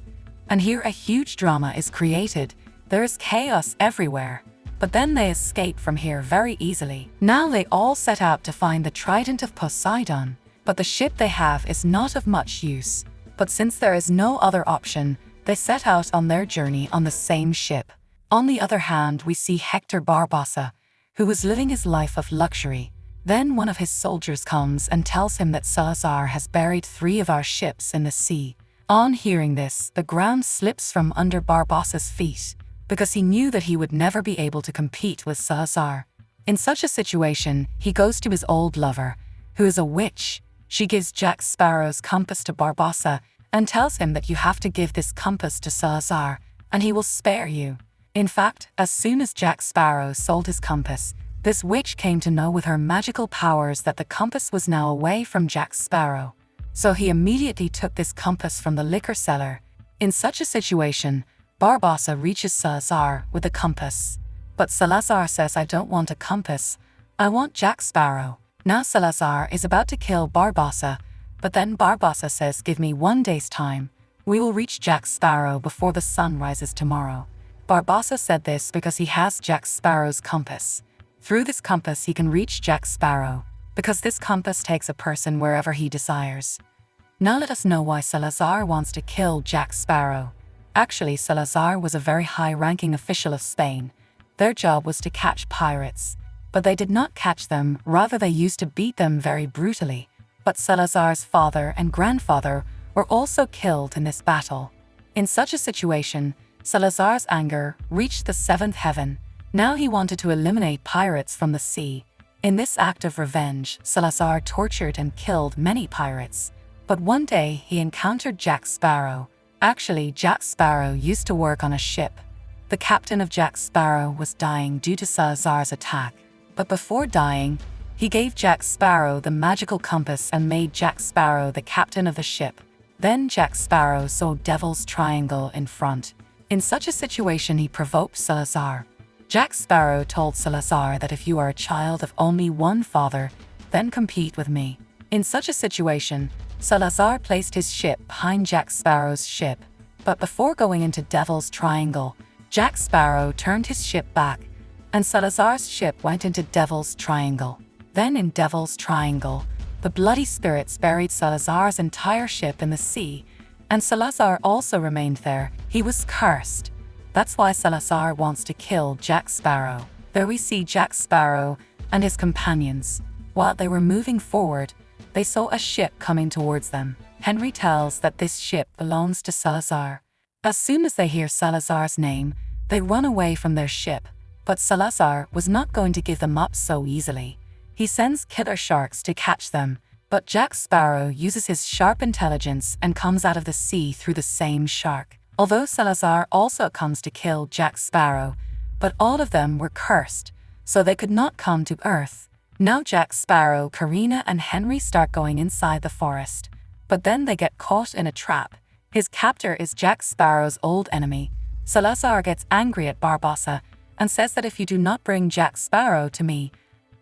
And here a huge drama is created. There is chaos everywhere, but then they escape from here very easily. Now they all set out to find the Trident of Poseidon, but the ship they have is not of much use. But since there is no other option, they set out on their journey on the same ship. On the other hand, we see Hector Barbossa, who was living his life of luxury. Then one of his soldiers comes and tells him that Salazar has buried 3 of our ships in the sea. On hearing this, the ground slips from under Barbossa's feet, because he knew that he would never be able to compete with Salazar. In such a situation, he goes to his old lover, who is a witch. She gives Jack Sparrow's compass to Barbossa and tells him that you have to give this compass to Salazar, and he will spare you. In fact, as soon as Jack Sparrow sold his compass, this witch came to know with her magical powers that the compass was now away from Jack Sparrow. So he immediately took this compass from the liquor seller. In such a situation, Barbossa reaches Salazar with a compass. But Salazar says, I don't want a compass, I want Jack Sparrow. Now Salazar is about to kill Barbossa, But then Barbossa says, "Give me 1 day's time. We will reach Jack Sparrow before the sun rises tomorrow." Barbossa said this because he has Jack Sparrow's compass. Through this compass he can reach Jack Sparrow, because this compass takes a person wherever he desires. Now let us know why Salazar wants to kill Jack Sparrow. Actually, Salazar was a very high-ranking official of Spain. Their job was to catch pirates. But they did not catch them, rather they used to beat them very brutally. But Salazar's father and grandfather were also killed in this battle. In such a situation, Salazar's anger reached the seventh heaven. Now he wanted to eliminate pirates from the sea. In this act of revenge, Salazar tortured and killed many pirates. But one day he encountered Jack Sparrow. Actually, Jack Sparrow used to work on a ship. The captain of Jack Sparrow was dying due to Salazar's attack. But before dying, he gave Jack Sparrow the magical compass and made Jack Sparrow the captain of the ship. Then Jack Sparrow saw Devil's Triangle in front. In such a situation he provoked Salazar. Jack Sparrow told Salazar that if you are a child of only one father, then compete with me. In such a situation, Salazar placed his ship behind Jack Sparrow's ship. But before going into Devil's Triangle, Jack Sparrow turned his ship back, and Salazar's ship went into Devil's Triangle. Then in Devil's Triangle, the bloody spirits buried Salazar's entire ship in the sea, and Salazar also remained there. He was cursed. That's why Salazar wants to kill Jack Sparrow. There we see Jack Sparrow and his companions. While they were moving forward, they saw a ship coming towards them. Henry tells that this ship belongs to Salazar. As soon as they hear Salazar's name, they run away from their ship. But Salazar was not going to give them up so easily. He sends killer sharks to catch them, but Jack Sparrow uses his sharp intelligence and comes out of the sea through the same shark. Although Salazar also comes to kill Jack Sparrow, but all of them were cursed, so they could not come to Earth. Now Jack Sparrow, Karina and Henry start going inside the forest, but then they get caught in a trap. His captor is Jack Sparrow's old enemy. Salazar gets angry at Barbossa and says that if you do not bring Jack Sparrow to me,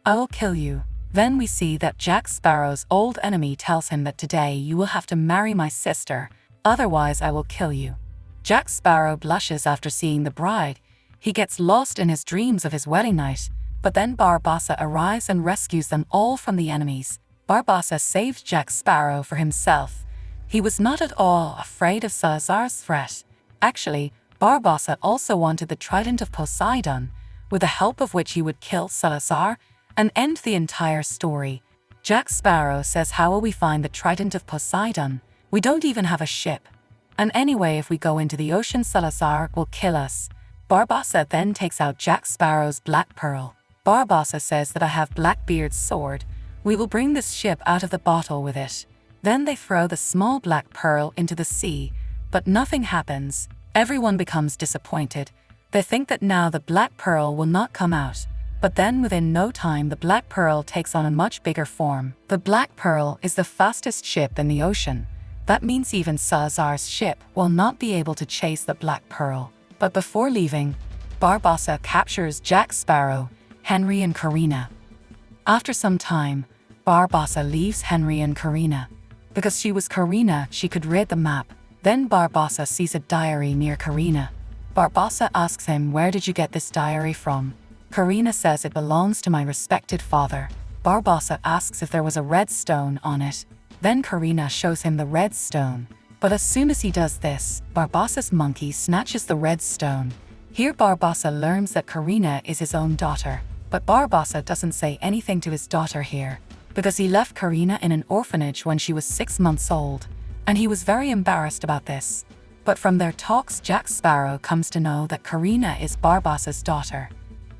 I will kill you. Then we see that Jack Sparrow's old enemy tells him that today you will have to marry my sister, otherwise I will kill you. Jack Sparrow blushes after seeing the bride. He gets lost in his dreams of his wedding night, but then Barbossa arrives and rescues them all from the enemies. Barbossa saved Jack Sparrow for himself. He was not at all afraid of Salazar's threat. Actually, Barbossa also wanted the Trident of Poseidon, with the help of which he would kill Salazar and end the entire story. Jack Sparrow says, "How will we find the Trident of Poseidon? We don't even have a ship. And anyway, if we go into the ocean, Salazar will kill us." Barbossa then takes out Jack Sparrow's black pearl. Barbossa says that I have Blackbeard's sword. We will bring this ship out of the bottle with it. Then they throw the small black pearl into the sea, but nothing happens. Everyone becomes disappointed. They think that now the black pearl will not come out. But then within no time the black pearl takes on a much bigger form. The black pearl is the fastest ship in the ocean. That means even Salazar's ship will not be able to chase the black pearl. But before leaving, Barbossa captures Jack Sparrow, Henry and Karina. After some time, Barbossa leaves Henry and Karina. Because she was Karina, she could read the map. Then Barbossa sees a diary near Karina. Barbossa asks him, "Where did you get this diary from?" Karina says, "It belongs to my respected father." Barbossa asks if there was a red stone on it. Then Karina shows him the red stone. But as soon as he does this, Barbossa's monkey snatches the red stone. Here Barbossa learns that Karina is his own daughter. But Barbossa doesn't say anything to his daughter here, because he left Karina in an orphanage when she was 6 months old, and he was very embarrassed about this. But from their talks, Jack Sparrow comes to know that Karina is Barbossa's daughter.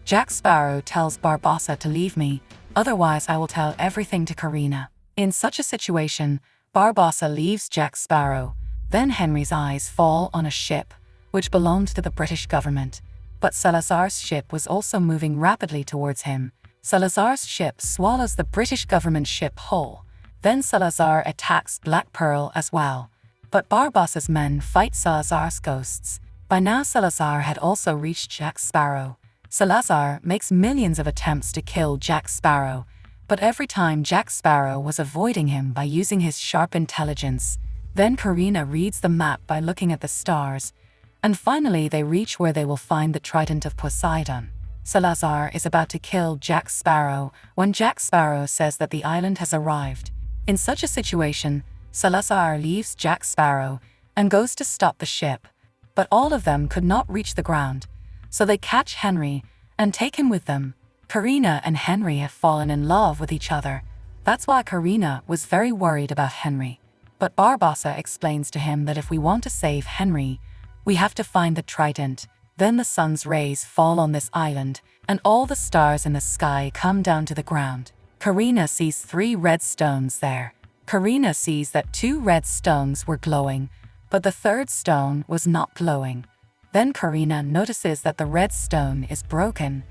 Jack Sparrow tells Barbossa to leave me, otherwise I will tell everything to Karina. In such a situation, Barbossa leaves Jack Sparrow. Then Henry's eyes fall on a ship, which belonged to the British government. But Salazar's ship was also moving rapidly towards him. Salazar's ship swallows the British government ship whole. Then Salazar attacks Black Pearl as well. But Barbossa's men fight Salazar's ghosts. By now Salazar had also reached Jack Sparrow. Salazar makes millions of attempts to kill Jack Sparrow, But every time Jack Sparrow was avoiding him by using his sharp intelligence. Then Karina reads the map by looking at the stars, and finally they reach where they will find the trident of Poseidon. Salazar is about to kill Jack Sparrow when Jack Sparrow says that the island has arrived. In such a situation, Salazar leaves Jack Sparrow and goes to stop the ship. But all of them could not reach the ground, so they catch Henry and take him with them. Karina and Henry have fallen in love with each other. That's why Karina was very worried about Henry. But Barbossa explains to him that if we want to save Henry, we have to find the trident. Then the sun's rays fall on this island, and all the stars in the sky come down to the ground. Karina sees 3 red stones there. Karina sees that 2 red stones were glowing, but the 3rd stone was not glowing. Then Karina notices that the red stone is broken.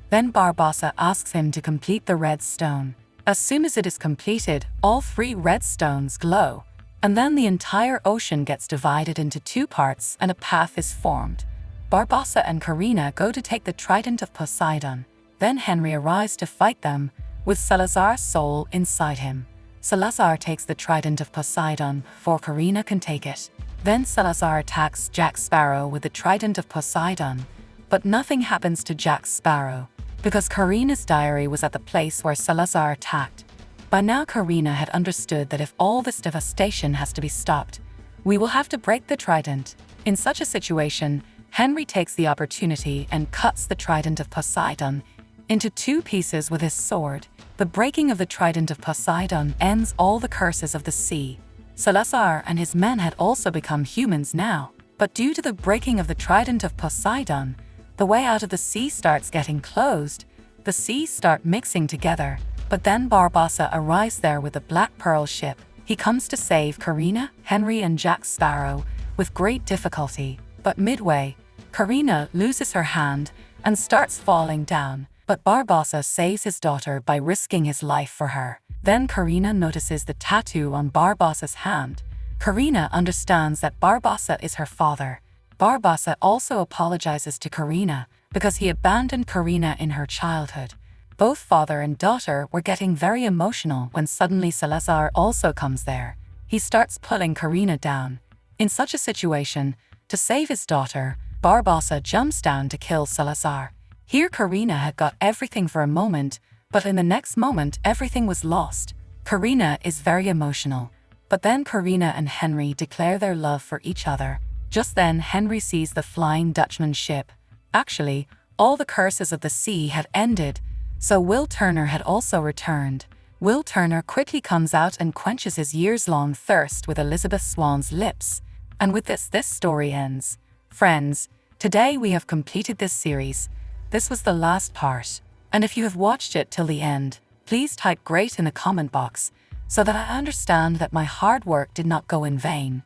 Then Barbossa asks him to complete the red stone. As soon as it is completed, all 3 red stones glow. And then the entire ocean gets divided into 2 parts and a path is formed. Barbossa and Karina go to take the trident of Poseidon. Then Henry arrives to fight them, with Salazar's soul inside him. Salazar takes the trident of Poseidon before Karina can take it. Then Salazar attacks Jack Sparrow with the trident of Poseidon, but nothing happens to Jack Sparrow, because Karina's diary was at the place where Salazar attacked. By now Karina had understood that if all this devastation has to be stopped, we will have to break the trident. In such a situation, Henry takes the opportunity and cuts the trident of Poseidon into 2 pieces with his sword. The breaking of the trident of Poseidon ends all the curses of the sea. Salazar and his men had also become humans now, but due to the breaking of the trident of Poseidon, the way out of the sea starts getting closed. The seas start mixing together. But then Barbossa arrives there with the Black Pearl ship. He comes to save Karina, Henry and Jack Sparrow with great difficulty. But midway, Karina loses her hand and starts falling down. But Barbossa saves his daughter by risking his life for her. Then Karina notices the tattoo on Barbossa's hand. Karina understands that Barbossa is her father. Barbossa also apologizes to Karina because he abandoned Karina in her childhood. Both father and daughter were getting very emotional when suddenly Salazar also comes there. He starts pulling Karina down. In such a situation, to save his daughter, Barbossa jumps down to kill Salazar. Here Karina had got everything for a moment, but in the next moment everything was lost. Karina is very emotional. But then Karina and Henry declare their love for each other. Just then Henry sees the Flying Dutchman ship. Actually, all the curses of the sea had ended, so Will Turner had also returned. Will Turner quickly comes out and quenches his years-long thirst with Elizabeth Swan's lips. And with this story ends. Friends, today we have completed this series. This was the last part. And if you have watched it till the end, please type great in the comment box so that I understand that my hard work did not go in vain.